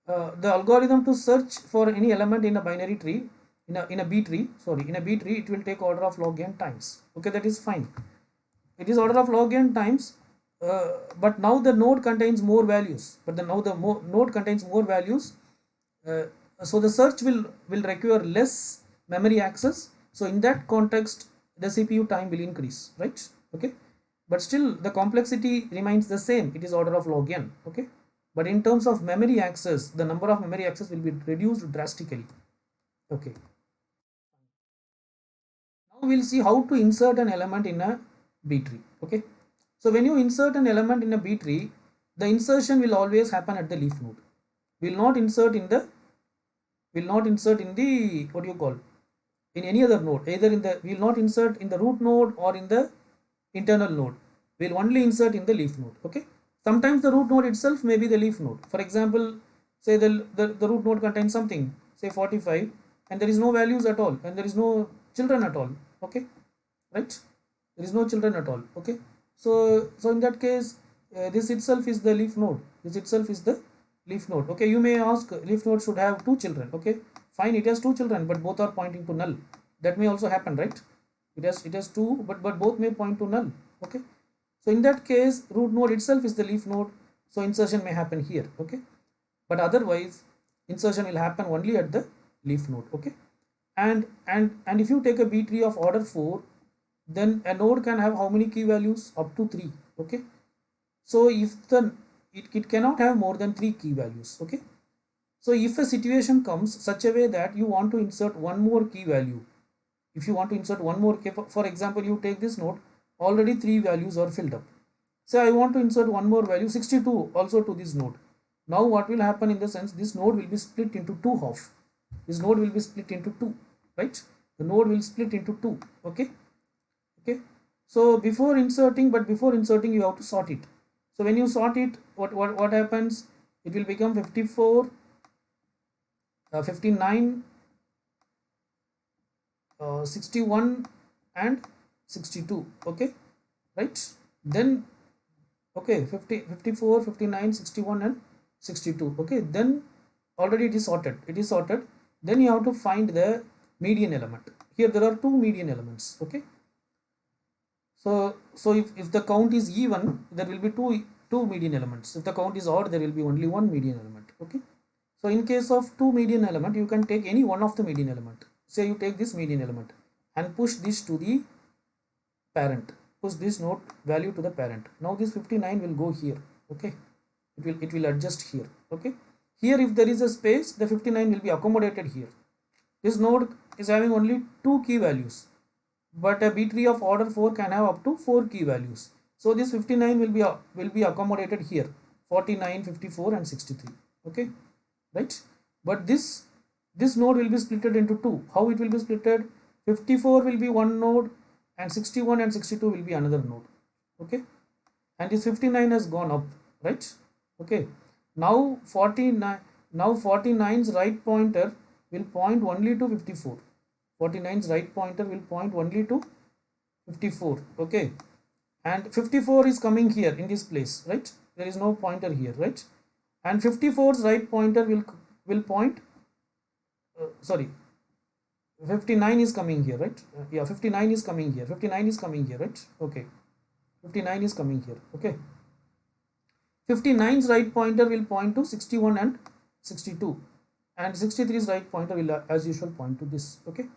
the algorithm to search for any element in a binary tree, in a B tree, it will take order of log n times. Okay, that is fine. It is order of log n times, but now the node contains more values. Node contains more values, so the search will require less memory access. So in that context, the CPU time will increase, right? Okay, but still the complexity remains the same. It is order of log n. Okay, but in terms of memory access, the number of memory access will be reduced drastically. Okay, now we'll see how to insert an element in a B tree. Okay, so when you insert an element in a B tree, the insertion will always happen at the leaf node. We will not insert in the what do you call, in any other node. Either we will not insert in the root node or in the internal node. We will only insert in the leaf node. Okay, sometimes the root node itself may be the leaf node. For example, say the root node contains something, say 45, and there is no values at all, and there is no children at all. Okay, right? There is no children at all. Okay, so in that case, this itself is the leaf node. Okay, you may ask, leaf node should have 2 children. Okay, fine, it has 2 children, but both are pointing to null. That may also happen, right? It has 2, but both may point to null. Okay, so in that case, root node itself is the leaf node, so insertion may happen here. Okay, but otherwise insertion will happen only at the leaf node. Okay, and if you take a B tree of order 4, then a node can have how many key values? Up to 3. Okay, so if it cannot have more than 3 key values. Okay, so if a situation comes such a way that you want to insert one more key value, if you want to insert one more key, for example, you take this node, already 3 values are filled up. Say I want to insert one more value 62 also to this node. Now what will happen in the sense, this node will be split into 2 half. This node will be split into 2, right? The node will split into 2. Okay, so before inserting you have to sort it. So when you sort it, what happens? It will become 54, 59, 61 and 62. Okay, right? Then okay, 54, 59, 61 and 62. Okay, then already it is sorted. Then you have to find the median element. Here there are 2 median elements. Okay, so if the count is even, there will be two median elements. If the count is odd, there will be only 1 median element. Okay, so in case of 2 median element, you can take any one of the median element. say you take this median element and push this to the parent, push this node value to the parent. Now this 59 will go here. Okay, it will adjust here. Okay, here if there is a space, the 59 will be accommodated here. This node is having only 2 key values, but a B tree of order 4 can have up to 4 key values. So this 59 will be accommodated here, 49, 54 and 63. Okay, right? But this node will be splitted into two. How it will be splitted? 54 will be one node and 61 and 62 will be another node. Okay, and this 59 has gone up, right? Okay, now 49's right pointer will point only to 54. 49's right pointer will point only to 54. Okay, and 54 is coming here in this place, right? There is no pointer here, right? And 54's right pointer will point 59 is coming here, right? Yeah, 59 is coming here. 59 is coming here, right? Okay, 59 is coming here. Okay, 59's right pointer will point to 61 and 62, and 63's right pointer will as usual point to this. Okay,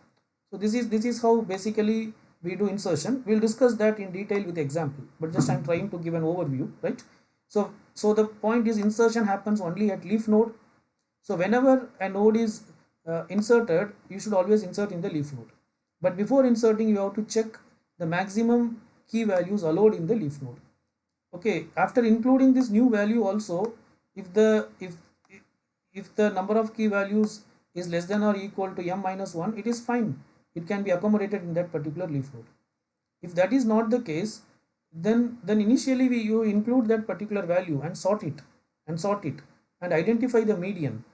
so this is how basically we do insertion. We'll discuss that in detail with example, but just I'm trying to give an overview, right? So the point is insertion happens only at leaf node. So whenever a node is inserted, you should always insert in the leaf node, but before inserting you have to check the maximum key values allowed in the leaf node. Okay, after including this new value also, if the number of key values is less than or equal to m minus 1, it is fine, it can be accommodated in that particular leaf node. If that is not the case, then initially you include that particular value and sort it and identify the median.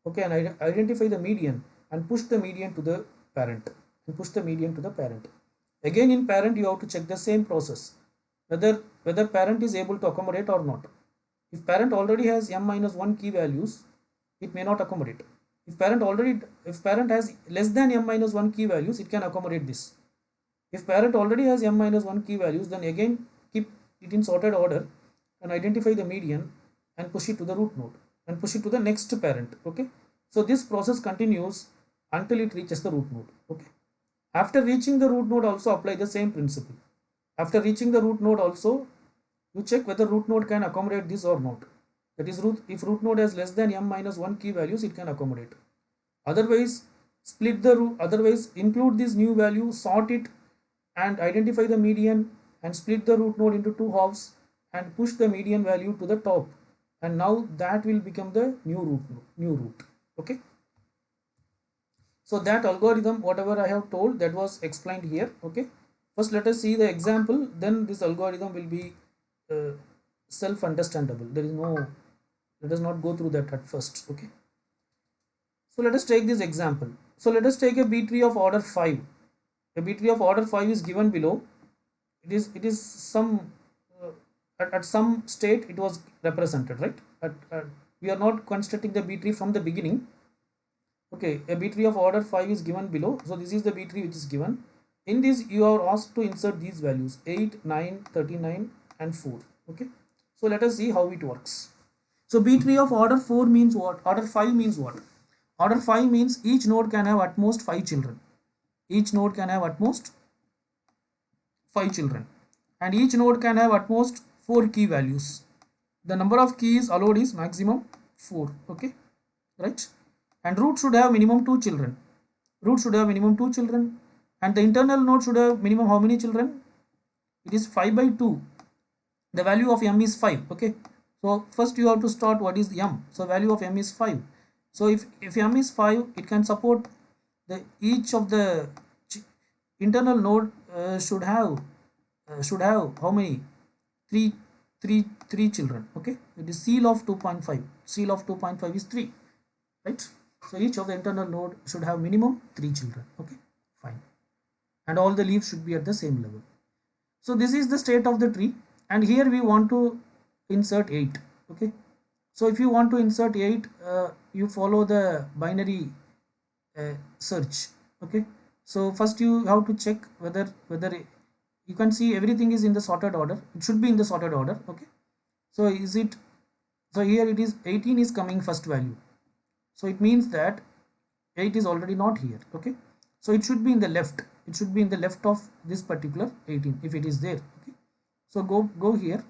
Okay, and identify the median and push the median to the parent, again in parent you have to check the same process, whether parent is able to accommodate or not. If parent already has m minus 1 key values, it may not accommodate. If parent has less than m minus 1 key values, it can accommodate this. If parent already has m minus 1 key values, then again keep it in sorted order and identify the median and push it to the root node and push it to the next parent. Okay, so this process continues until it reaches the root node. Okay, after reaching the root node also apply the same principle. After reaching the root node also, you check whether root node can accommodate this or not. That is, if root node has less than m minus 1 key values, it can accommodate. Otherwise, split the root, otherwise include this new value, sort it and identify the median and split the root node into two halves and push the median value to the top, and now that will become the new root. Okay, so that algorithm, whatever I have told, that was explained here. Okay, first let us see the example, then this algorithm will be self-understandable. Let us not go through that at first. Okay, so let us take this example. So let us take a B tree of order 5. A B tree of order 5 is given below. It is some at some state it was represented, right? We are not constructing the B tree from the beginning. Okay, a B tree of order 5 is given below. So this is the B tree which is given. In this you are asked to insert these values 8, 9, 39 and 4. Okay, so let us see how it works. So B tree of order 4 means what? Order 5 means what? Order 5 means each node can have at most 5 children. Each node can have at most 5 children, and each node can have at most 4 key values. The number of keys allowed is maximum 4. Okay, right? And root should have minimum 2 children. And the internal node should have minimum how many children? It is 5 by 2. The value of m is 5. Okay, so first you have to start what is m. So value of m is 5. So if m is 5, it can support each of the internal node should have how many? 3 children. Okay, it is seal of 2.5. Seal of 2.5 is 3, right? So each of the internal node should have minimum 3 children. Okay, fine. And all the leaves should be at the same level. So this is the state of the tree, and here we want to insert 8. Okay, so if you want to insert 8, you follow the binary search. Okay, so first you have to check whether you can see everything is in the sorted order. It should be in the sorted order. Okay, so here it is 18 is coming first value, so it means that 8 is already not here. Okay, So it should be in the left. It should be in the left of this particular 18 if it is there. Okay. So go here,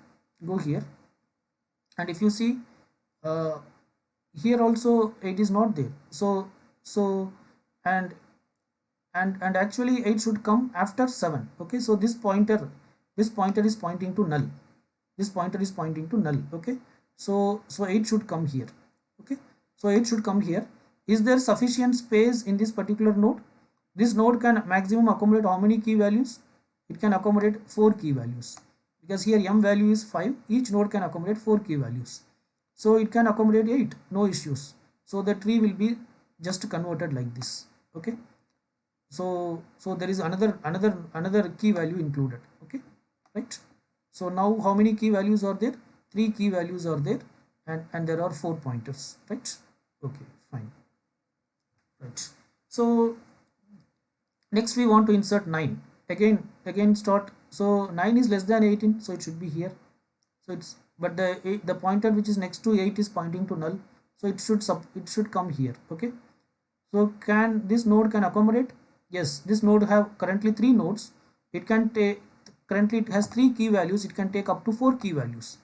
and if you see uh, here also it is not there. So and actually 8 should come after 7. Okay. So this pointer is pointing to null. This pointer is pointing to null. Okay. So 8 should come here. Okay. So 8 should come here. Is there sufficient space in this particular node? This node can maximum accommodate how many key values? It can accommodate 4 key values, because here m value is 5. Each node can accommodate 4 key values. So it can accommodate 8, no issues. So the tree will be just converted like this. Okay. So there is another key value included. Okay, right? So now how many key values are there? 3 key values are there, and there are 4 pointers, right? Okay, fine, right? So next we want to insert 9. Again start. So 9 is less than 18, so it should be here. So it's, but the pointer which is next to 8 is pointing to null, so it should come here. Okay. So this node can accommodate? Yes, this node have currently 3 nodes. It can take, currently it has 3 key values. It can take up to 4 key values.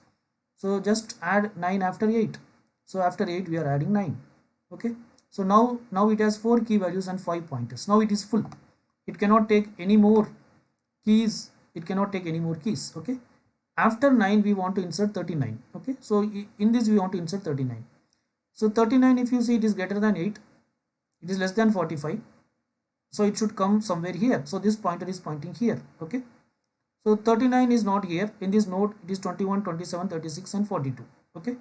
So just add 9 after 8. So after 8 we are adding 9. Okay. So now it has 4 key values and 5 pointers. Now it is full. It cannot take any more keys. It cannot take any more keys. Okay. After 9 we want to insert 39. Okay. So in this we want to insert 39. So 39, if you see, it is greater than 8. It is less than 45. So it should come somewhere here. So this pointer is pointing here. Okay. So 39 is not here. In this node it is 21, 27, 36 and 42. Okay.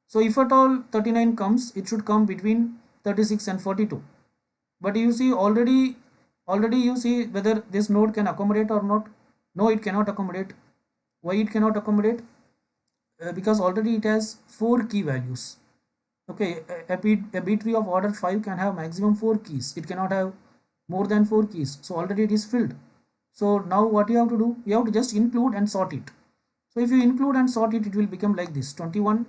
So if at all 39 comes, it should come between 36 and 42. But you see, already you see whether this node can accommodate or not. No, it cannot accommodate. Why it cannot accommodate? Because already it has 4 key values. Okay, a B tree of order 5 can have maximum 4 keys. It cannot have more than 4 keys. So already it is filled. So now what you have to do? You have to just include and sort it. So if you include and sort it, it will become like this: 21,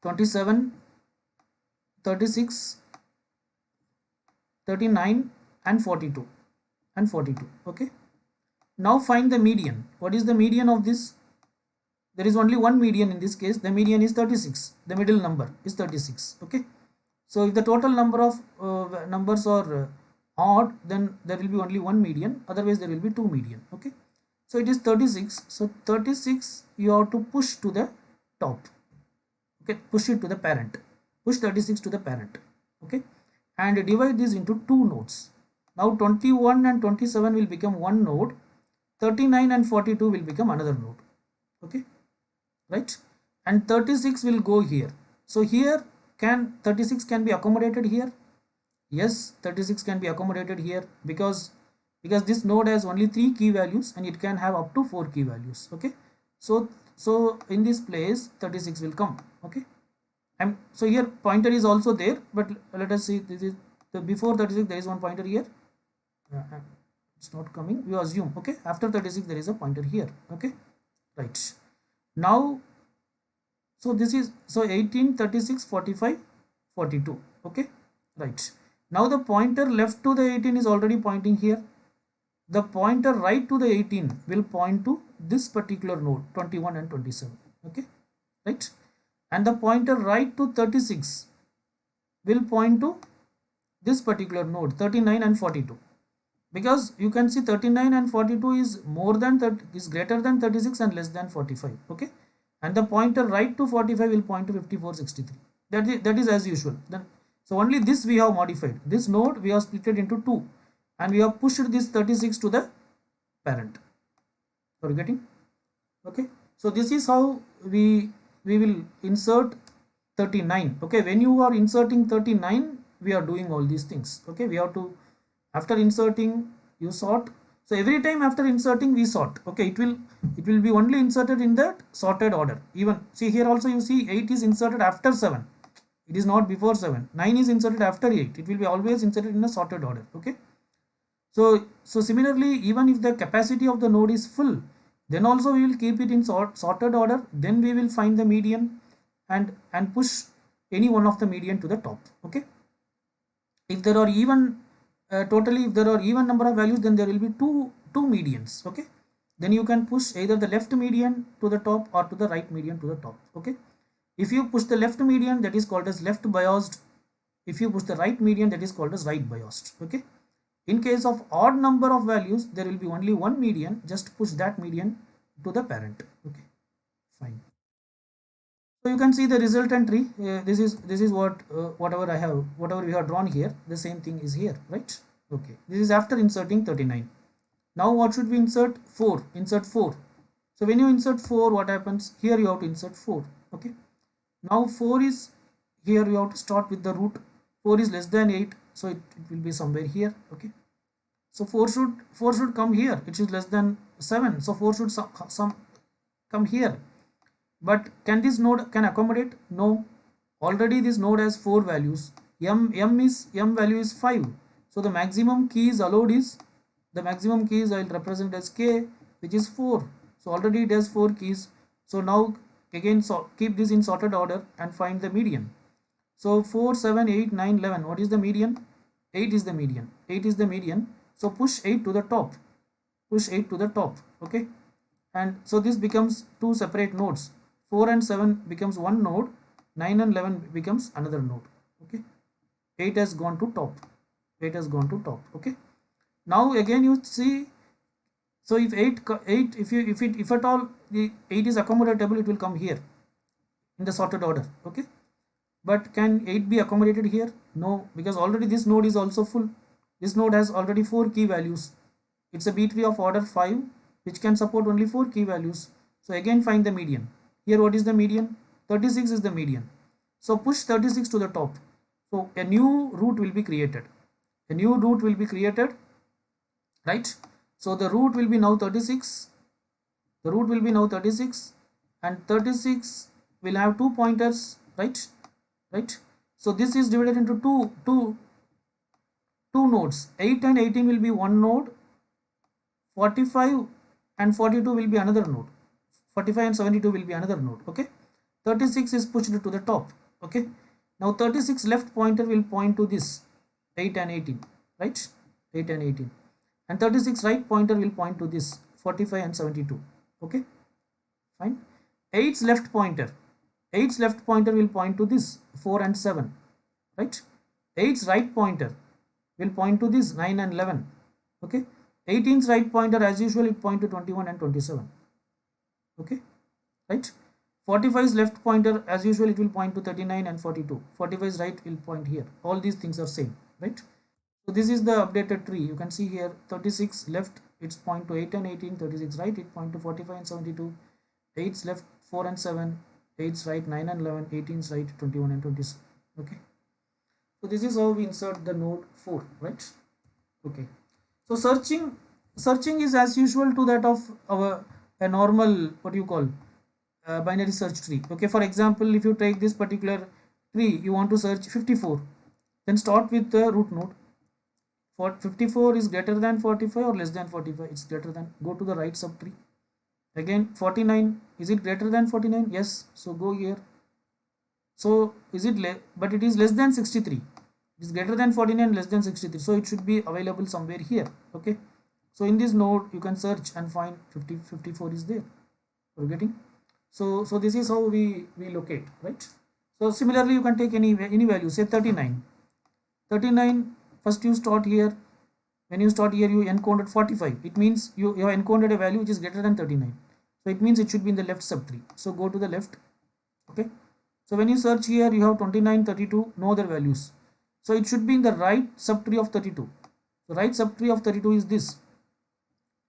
27, 36, 39 and 42 and 42. Okay. Now find the median. What is the median of this? There is only one median in this case. The median is 36. The middle number is 36. Okay. So if the total number of numbers are odd, then there will be only one median. Otherwise there will be 2 median. Okay. So it is 36. So 36 you have to push to the top. Okay. Push it to the parent. Push 36 to the parent. Okay. And divide this into 2 nodes. Now 21 and 27 will become one node. 39 and 42 will become another node. Okay. Right. And 36 will go here. So here 36 can be accommodated here? Yes, 36 can be accommodated here because this node has only 3 key values and it can have up to 4 key values. Okay. So in this place 36 will come. Okay. And so here pointer is also there, but let us see, this is before 36 there is one pointer here. It's not coming, you assume. Okay. After 36 there is a pointer here. Okay. Right. Now, so this is, so 18, 36, 45, 42. Okay. Right. Now the pointer left to the 18 is already pointing here. The pointer right to the 18 will point to this particular node, 21 and 27. Okay. Right. And the pointer right to 36 will point to this particular node, 39 and 42. Because you can see 39 and 42 is more than is greater than 36 and less than 45. Okay. And the pointer right to 45 will point to 54, 63. That is as usual. Then, so only this we have modified. This node we have split it into 2 and we have pushed this 36 to the parent. Are you getting? Okay. So this is how we will insert 39. Okay. When you are inserting 39, we are doing all these things. Okay. We have to, after inserting, you sort. So every time after inserting we sort. Okay. It will be only inserted in that sorted order. Even see here also you see 8 is inserted after 7. It is not before 7. 9 is inserted after 8. It will be always inserted in a sorted order. Okay. So similarly, even if the capacity of the node is full, then also we will keep it in sorted order. Then we will find the median and push any one of the median to the top. Okay. If there are even totally if there are even number of values, then there will be two medians. Okay, then you can push either the left median to the top or to the right median to the top. Okay, if you push the left median, that is called as left biased. If you push the right median, that is called as right biased. Okay, in case of odd number of values, there will be only one median. Just push that median to the parent. Okay, fine. So you can see the resultant tree. This is what whatever we have drawn here. The same thing is here, right? Okay, this is after inserting 39. Now what should we insert? 4. Insert 4. So when you insert 4, what happens? Here you have to insert 4. Okay. Now 4 is here. You have to start with the root. 4 is less than 8, so it will be somewhere here. Okay. So 4 should come here. It is less than 7, so 4 should some come here. But can this node can accommodate? No. Already this node has 4 values. M value is 5. So the maximum keys allowed is, the maximum keys I will represent as k, which is 4. So already it has 4 keys. So now again, so keep this in sorted order and find the median. So 4, 7, 8, 9, 11. What is the median? 8 is the median. 8 is the median. So push 8 to the top. Push 8 to the top. Okay. And so this becomes two separate nodes. 4 and 7 becomes one node. 9 and 11 becomes another node. Okay. 8 has gone to top. 8 has gone to top. Okay. Now again you see, so if 8 if at all the 8 is accommodatable, it will come here in the sorted order. Okay. But can 8 be accommodated here? No, because already this node is also full. This node has already 4 key values. It's a B tree of order 5 which can support only 4 key values. So again find the median. Here what is the median? 36 is the median. So push 36 to the top. So a new root will be created. A new root will be created, right? So the root will be now 36. The root will be now 36, and 36 will have 2 pointers, right? Right. So this is divided into two nodes. 8 and 18 will be one node. 45 and 42 will be another node. 45 and 72 will be another node. Okay. 36 is pushed to the top. Okay. Now 36 left pointer will point to this 8 and 18, right? 8 and 18. And 36 right pointer will point to this 45 and 72. Okay. Fine. 8's left pointer. 8's left pointer will point to this 4 and 7, right? 8's right pointer will point to this 9 and 11. Okay. 18's right pointer, as usual, it point to 21 and 27. Okay, right? 45's left pointer, as usual, it will point to 39 and 42. 45's right will point here. All these things are same, right? So this is the updated tree. You can see here 36 left, it's point to 8 and 18. 36 right, it point to 45 and 72. 8's left 4 and 7. 8's right 9 and 11. 18's right 21 and 27. Okay. So this is how we insert the node 4, right? Okay. So searching is as usual to that of a normal, what you call, binary search tree. Okay. For example, if you take this particular tree, you want to search 54, then start with the root node. For 54 is greater than 45 or less than 45? It's greater than. Go to the right subtree. Again 49, is it greater than 49? Yes, so go here. So is it but it is less than 63. It is greater than 49, less than 63, so it should be available somewhere here. Okay, so in this node you can search and find 54 is there. Are you getting? So this is how we locate, right? So similarly you can take any value, say 39. First you start here. When you start here, you encoded 45. It means you have encoded a value which is greater than 39. So it means it should be in the left subtree. So go to the left. Okay. So when you search here, you have 29, 32, no other values. So it should be in the right subtree of 32. The right subtree of 32 is this.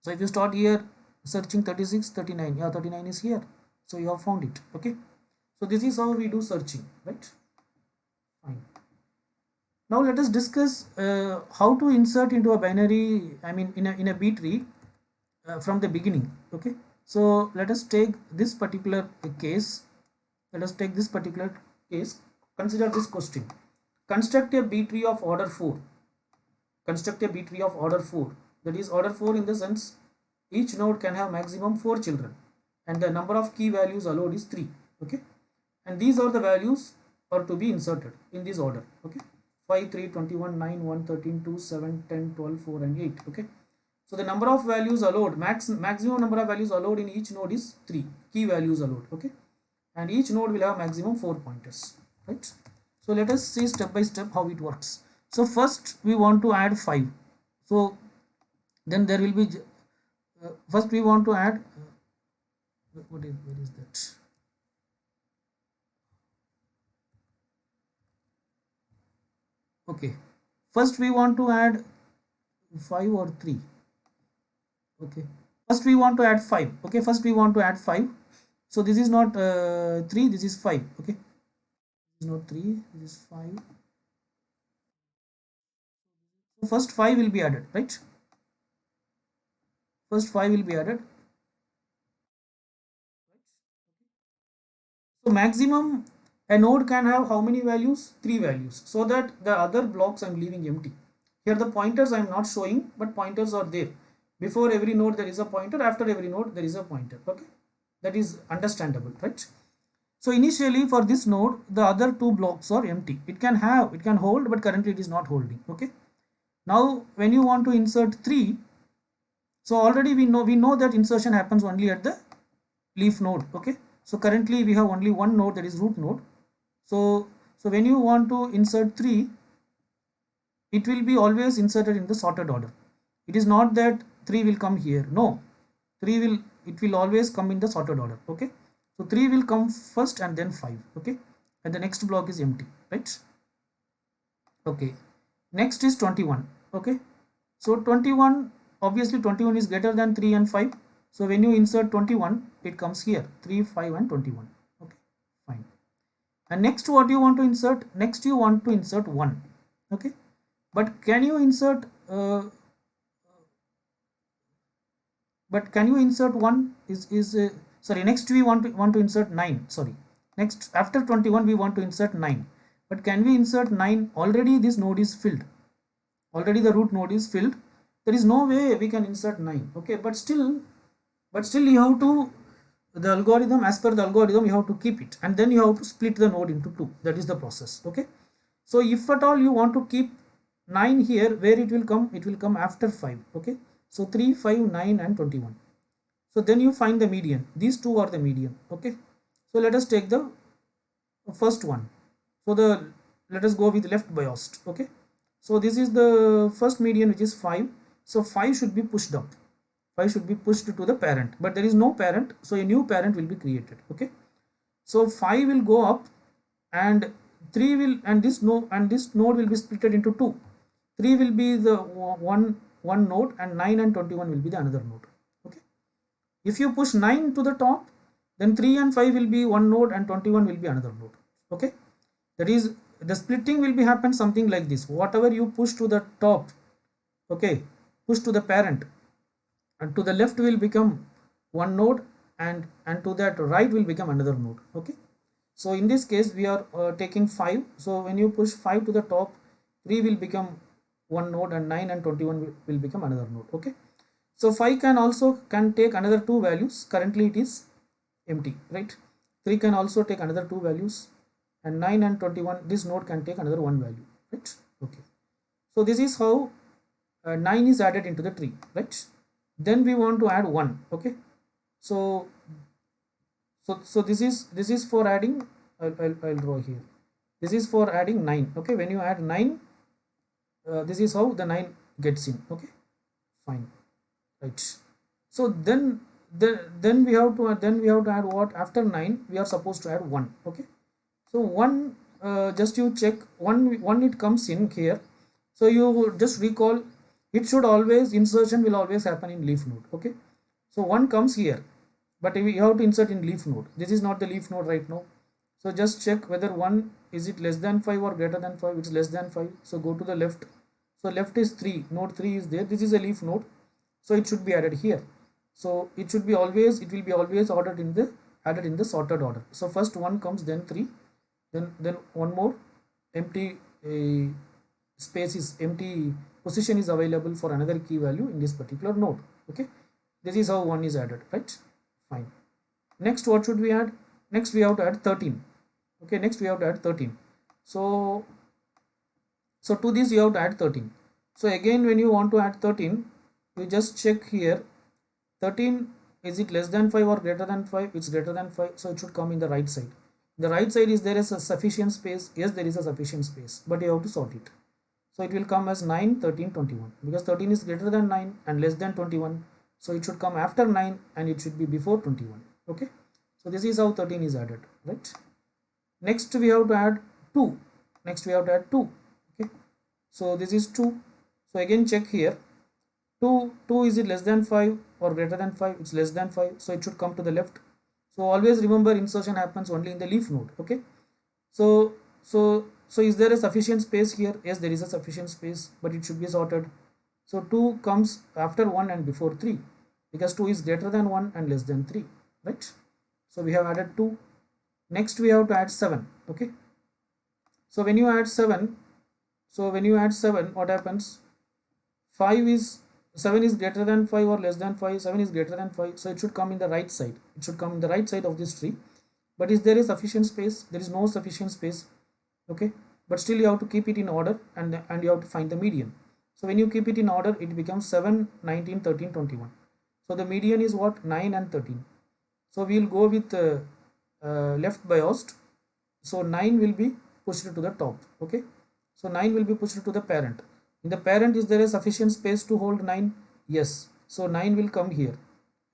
So if you start here searching 36, 39, yeah, 39 is here. So you have found it. Okay. So this is how we do searching, right? Fine. Now let us discuss how to insert into a binary, I mean in a B tree from the beginning. Okay. So let us take this particular case. Consider this question. Construct a B tree of order 4. Construct a B tree of order 4. That is order 4 in the sense each node can have maximum 4 children and the number of key values allowed is 3. Okay. And these are the values are to be inserted in this order. Okay. 5, 3, 21, 9, 1, 13, 2, 7, 10, 12, 4 and 8. Okay. So the number of values allowed, maximum number of values allowed in each node is 3 key values allowed. Okay. And each node will have maximum 4 pointers. Right. So let us see step by step how it works. So first we want to add 5. So then there will be first we want to add where is that? Okay, first we want to add 5 or 3. Okay, first we want to add 5. Okay, first we want to add 5. So this is not 3, this is 5. Okay, this is not 3, this is 5. So first 5 will be added, right? First 5 will be added. So maximum a node can have how many values? 3 values, so that the other blocks I am leaving empty. Here the pointers I am not showing, but pointers are there. Before every node there is a pointer, after every node there is a pointer. Okay, that is understandable, right? So initially for this node the other 2 blocks are empty. It can hold, but currently it is not holding. Okay, now when you want to insert 3, so already we know that insertion happens only at the leaf node. Okay, so currently we have only one node, that is root node. So when you want to insert 3, it will be always inserted in the sorted order. It is not that 3 will come here. No, it will always come in the sorted order. Okay, so 3 will come first and then 5. Okay, and the next block is empty, right? Okay, next is 21. Okay, so 21, obviously 21 is greater than 3 and 5. So when you insert 21, it comes here, 3, 5 and 21. Okay, fine. And next what you want to insert? Next you want to insert 1. Okay, but can you insert 1 sorry, next we want to insert 9. Sorry, next after 21 we want to insert 9, but can we insert 9? Already this node is filled, already the root node is filled. There is no way we can insert 9. Okay, but still you have to, the algorithm, as per the algorithm you have to keep it, and then you have to split the node into 2. That is the process. Okay, so if at all you want to keep 9 here, where it will come? It will come after 5. Okay, so 3, 5, 9 and 21. So then you find the median. These two are the median. Okay, so let us take the first one. So let us go with left biased. Okay, so this is the first median, which is 5. So 5 should be pushed up. 5 should be pushed to the parent, but there is no parent, so a new parent will be created. Okay, so 5 will go up, and 3 will, and this node will be split into 2. 3 will be the one node, and 9 and 21 will be the another node. Okay, if you push 9 to the top, then 3 and 5 will be one node and 21 will be another node. Okay, that is, the splitting will be happen something like this. Whatever you push to the top, okay, push to the parent, and to the left will become one node, and to that right will become another node. Okay, so in this case we are taking 5. So when you push 5 to the top, 3 will become one node, and 9 and 21 will become another node. Okay, so 5 can take another 2 values. Currently it is empty, right? 3 can also take another 2 values, and 9 and 21, this node can take another 1 value, right? Okay, so this is how 9 is added into the tree, right? Then we want to add 1. Okay, so this is for adding, I'll draw here. This is for adding 9. Okay, when you add 9, this is how the 9 gets in. Okay, fine, right? So then we have to add what? After 9 we are supposed to add 1. Okay, so 1, just you check, 1 it comes in here. So you just recall, it should always, insertion will always happen in leaf node. Okay, so 1 comes here, but we have to insert in leaf node. This is not the leaf node right now. So just check whether 1, is it less than 5 or greater than 5? It's less than 5. So go to the left. So left is 3. Node 3 is there. This is a leaf node. So it should be added here. So it will be always added in the sorted order. So first 1 comes, then 3, then one more empty space is empty position is available for another key value in this particular node. Okay, this is how 1 is added, right? Fine. Next, what should we add? Next we have to add 13. Okay, next we have to add 13. So So to this you have to add 13. So again, when you want to add 13, you just check here 13, is it less than 5 or greater than 5? It's greater than 5, so it should come in the right side. The right side, is there is a sufficient space? Yes, there is a sufficient space, but you have to sort it. So it will come as 9, 13, 21, because 13 is greater than 9 and less than 21, so it should come after 9 and it should be before 21. Okay, so this is how 13 is added, right? Next we have to add 2. Next we have to add 2. Okay, so this is 2. So again check here, 2 is it less than 5 or greater than 5? It's less than 5, so it should come to the left. So always remember, insertion happens only in the leaf node. Okay, so is there a sufficient space here? Yes, there is a sufficient space, but it should be sorted. So 2 comes after 1 and before 3, because 2 is greater than 1 and less than 3, right? So we have added 2. Next we have to add 7. Okay, so when you add 7, what happens? 7 is greater than 5 or less than 5? 7 is greater than 5, so it should come in the right side. It should come in the right side of this tree. But is there a sufficient space? There is no sufficient space. Okay, but still you have to keep it in order, and you have to find the median. So when you keep it in order, it becomes 7, 19, 13, 21. So the median is what? 9 and 13. So we will go with left biased. So 9 will be pushed to the top. Okay, so 9 will be pushed to the parent. In the parent, is there a sufficient space to hold 9? Yes, so 9 will come here,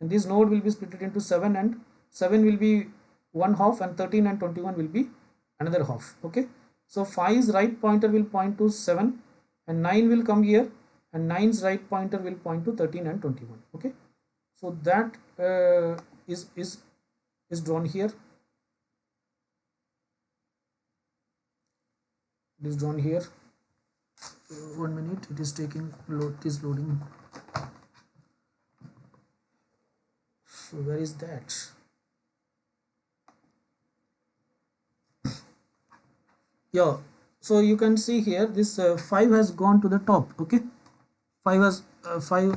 and this node will be split into 7, and 7 will be one half, and 13 and 21 will be another half. Okay, so 5's right pointer will point to 7, and 9 will come here, and 9's right pointer will point to 13 and 21. Okay, so that is drawn here. It is drawn here. 1 minute, it is taking load, it is loading. So where is that? Yeah, so you can see here this 5 has gone to the top. Okay, 5 has 5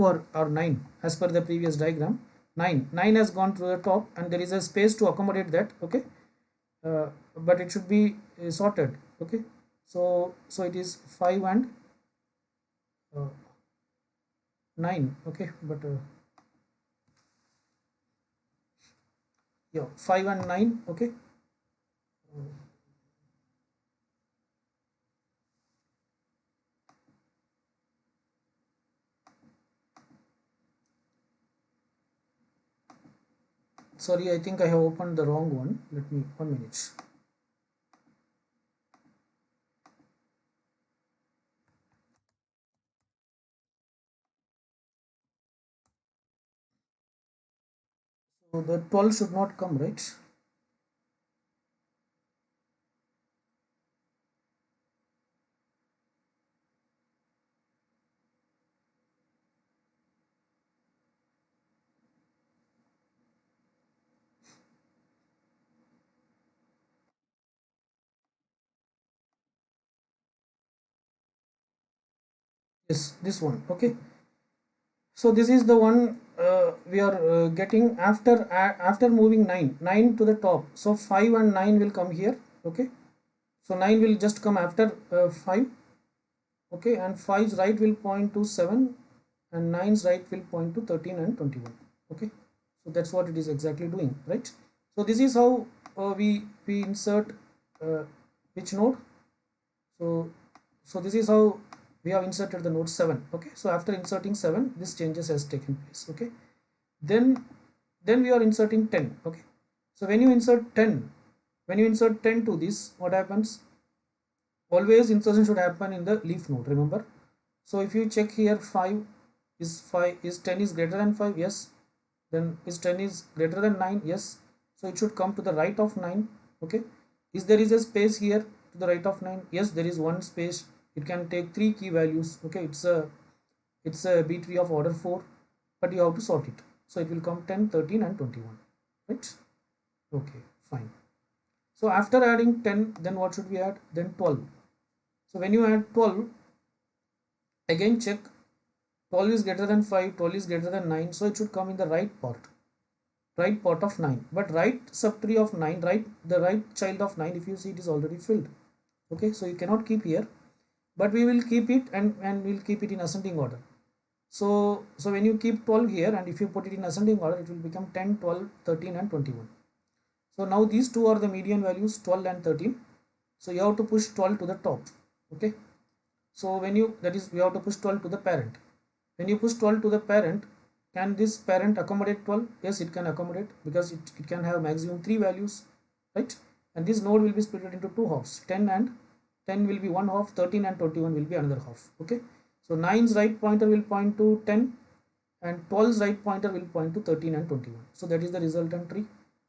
or 9 as per the previous diagram. 9 has gone to the top, and there is a space to accommodate that. Okay, but it should be sorted. Okay, so it is 5 and 9. Okay, but yeah, 5 and 9. Okay, sorry, I think I have opened the wrong one. Let me, 1 minute. So the 12 should not come, right? Yes, this one. Okay, so this is the one we are getting after moving 9 to the top. So 5 and 9 will come here. Okay, so 9 will just come after 5. Okay, and 5's right will point to 7, and 9's right will point to 13 and 21. Okay, so that's what it is exactly doing, right? So this is how we insert which node. So this is how we have inserted the node 7. Okay, so after inserting 7, this changes has taken place. Okay, then we are inserting 10. Okay, so when you insert 10 to this, what happens? Always insertion should happen in the leaf node, remember. So if you check here, 5 is 10 is greater than 5? Yes. Then is 10 is greater than 9? Yes. So it should come to the right of 9. Okay, is there is a space here to the right of 9? Yes, there is one space. It can take 3 key values. Okay, it's a B tree of order 4, but you have to sort it. So it will come 10, 13 and 21, right? Okay, fine. So after adding 10, then what should we add? Then 12. So when you add 12, again check, 12 is greater than 5, 12 is greater than 9, so it should come in the right part of 9. But right subtree of 9, right, the right child of 9, if you see, it is already filled. Okay, so you cannot keep here, but we will keep it, and we'll keep it in ascending order. So when you keep 12 here, and if you put it in ascending order, it will become 10, 12, 13 and 21. So now these two are the median values, 12 and 13. So you have to push 12 to the top. Okay, so when you, that is, you have to push 12 to the parent. When you push 12 to the parent, can this parent accommodate 12? Yes, it can accommodate, because it can have maximum 3 values, right? And this node will be split into two halves. 10 will be one half, 13 and 21 will be another half. Okay, so 9's right pointer will point to 10, and 12's right pointer will point to 13 and 21. So that is the resultant tree.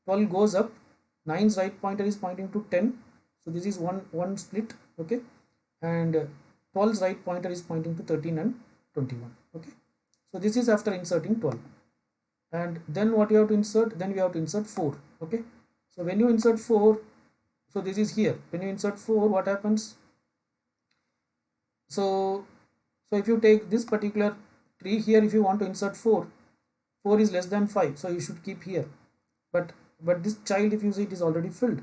12 goes up, 9's right pointer is pointing to 10, so this is one split. Okay, and 12's right pointer is pointing to 13 and 21. Okay, so this is after inserting 12. And then what you have to insert? Then we have to insert 4. Okay, so when you insert 4, so this is here. When you insert 4, what happens? So if you take this particular tree here, if you want to insert 4, 4 is less than 5, so you should keep here. But this child, if you see, it is already filled,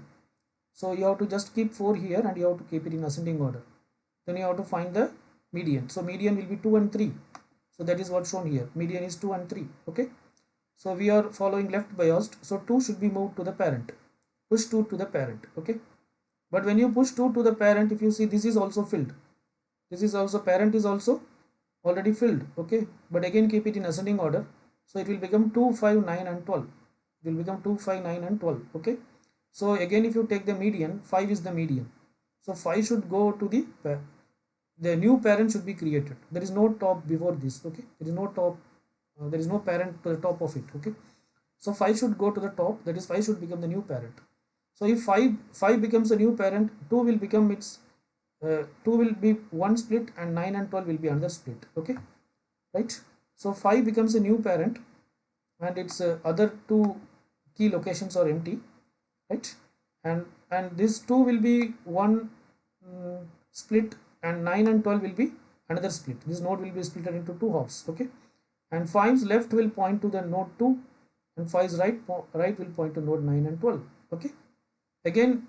so you have to just keep 4 here, and you have to keep it in ascending order. Then you have to find the median. So median will be 2 and 3. So that is what shown here. Median is 2 and 3. Okay, so we are following left biased, so 2 should be moved to the parent. Push 2 to the parent. Okay, but when you push 2 to the parent, if you see, this is also filled. This is also, parent is also already filled. Okay, but again keep it in ascending order, so it will become 2, 5, 9 and 12. It will become 2, 5, 9 and 12. Okay, so again, if you take the median, 5 is the median, so 5 should go to the new parent should be created. There is no top before this. Okay, there is no top, there is no parent to the top of it. Okay, so 5 should go to the top, that is 5 should become the new parent. So if 5 becomes a new parent, 2 will become its 2 will be one split, and 9 and 12 will be another split. Okay, right? So 5 becomes a new parent, and its other two key locations are empty, right? And this 2 will be one split, and 9 and 12 will be another split. This node will be split into two halves. Okay, and 5's left will point to the node 2, and 5's right will point to node 9 and 12. Okay, again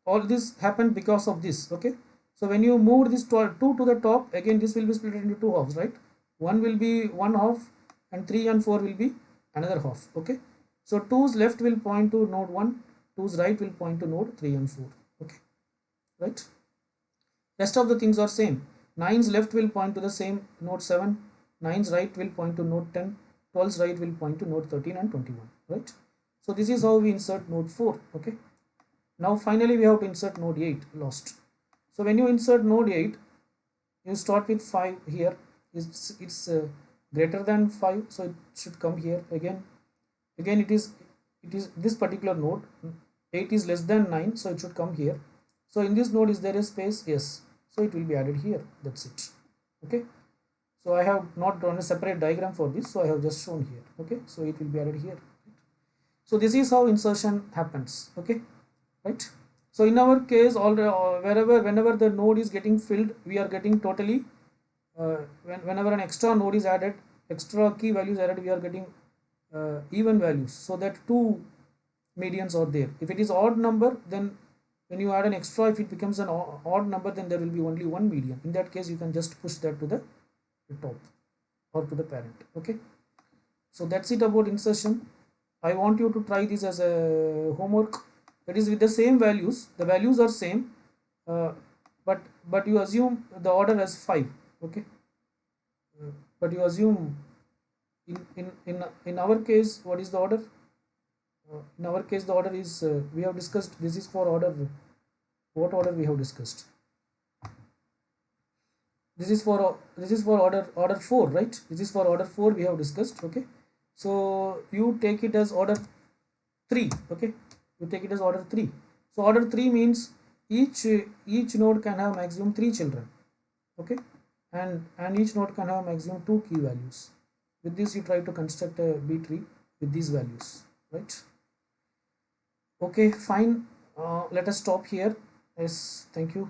all this happened because of this. Okay, so when you move this 2 to the top, again this will be split into two halves, right? One will be one half, and 3 and 4 will be another half. Okay, so 2's left will point to node 1, 2's right will point to node 3 and 4. Okay, right? Rest of the things are same. 9's left will point to the same node 7, 9's right will point to node 10, 12's right will point to node 13 and 21, right? So this is how we insert node 4. Okay, now finally we have to insert node 8, lost. So when you insert node 8, you start with 5 here. It's greater than 5, so it should come here. Again it is this particular node. 8 is less than 9, so it should come here. So in this node, is there a space? Yes, so it will be added here. That's it. Okay, so I have not drawn a separate diagram for this, so I have just shown here. Okay, so it will be added here. So this is how insertion happens. Okay, right? So in our case, whenever the node is getting filled, we are getting totally whenever an extra node is added, extra key values added, we are getting even values, so that two medians are there. If it is odd number, then when you add an extra, if it becomes an odd number, then there will be only one median. In that case, you can just push that to the top or to the parent. Okay, so that's it about insertion. I want you to try this as a homework. That is with the same values. The values are same, but you assume the order as 5. Okay, but you assume in our case, what is the order? In our case, the order is we have discussed. This is for order. What order we have discussed? This is for order 4, right? This is for order 4 we have discussed. Okay, so you take it as order 3. Okay, you take it as order 3. So order 3 means each node can have maximum 3 children. Okay, and each node can have maximum 2 key values. With this, you try to construct a B tree with these values, right? Okay, fine. Let us stop here. Yes, thank you.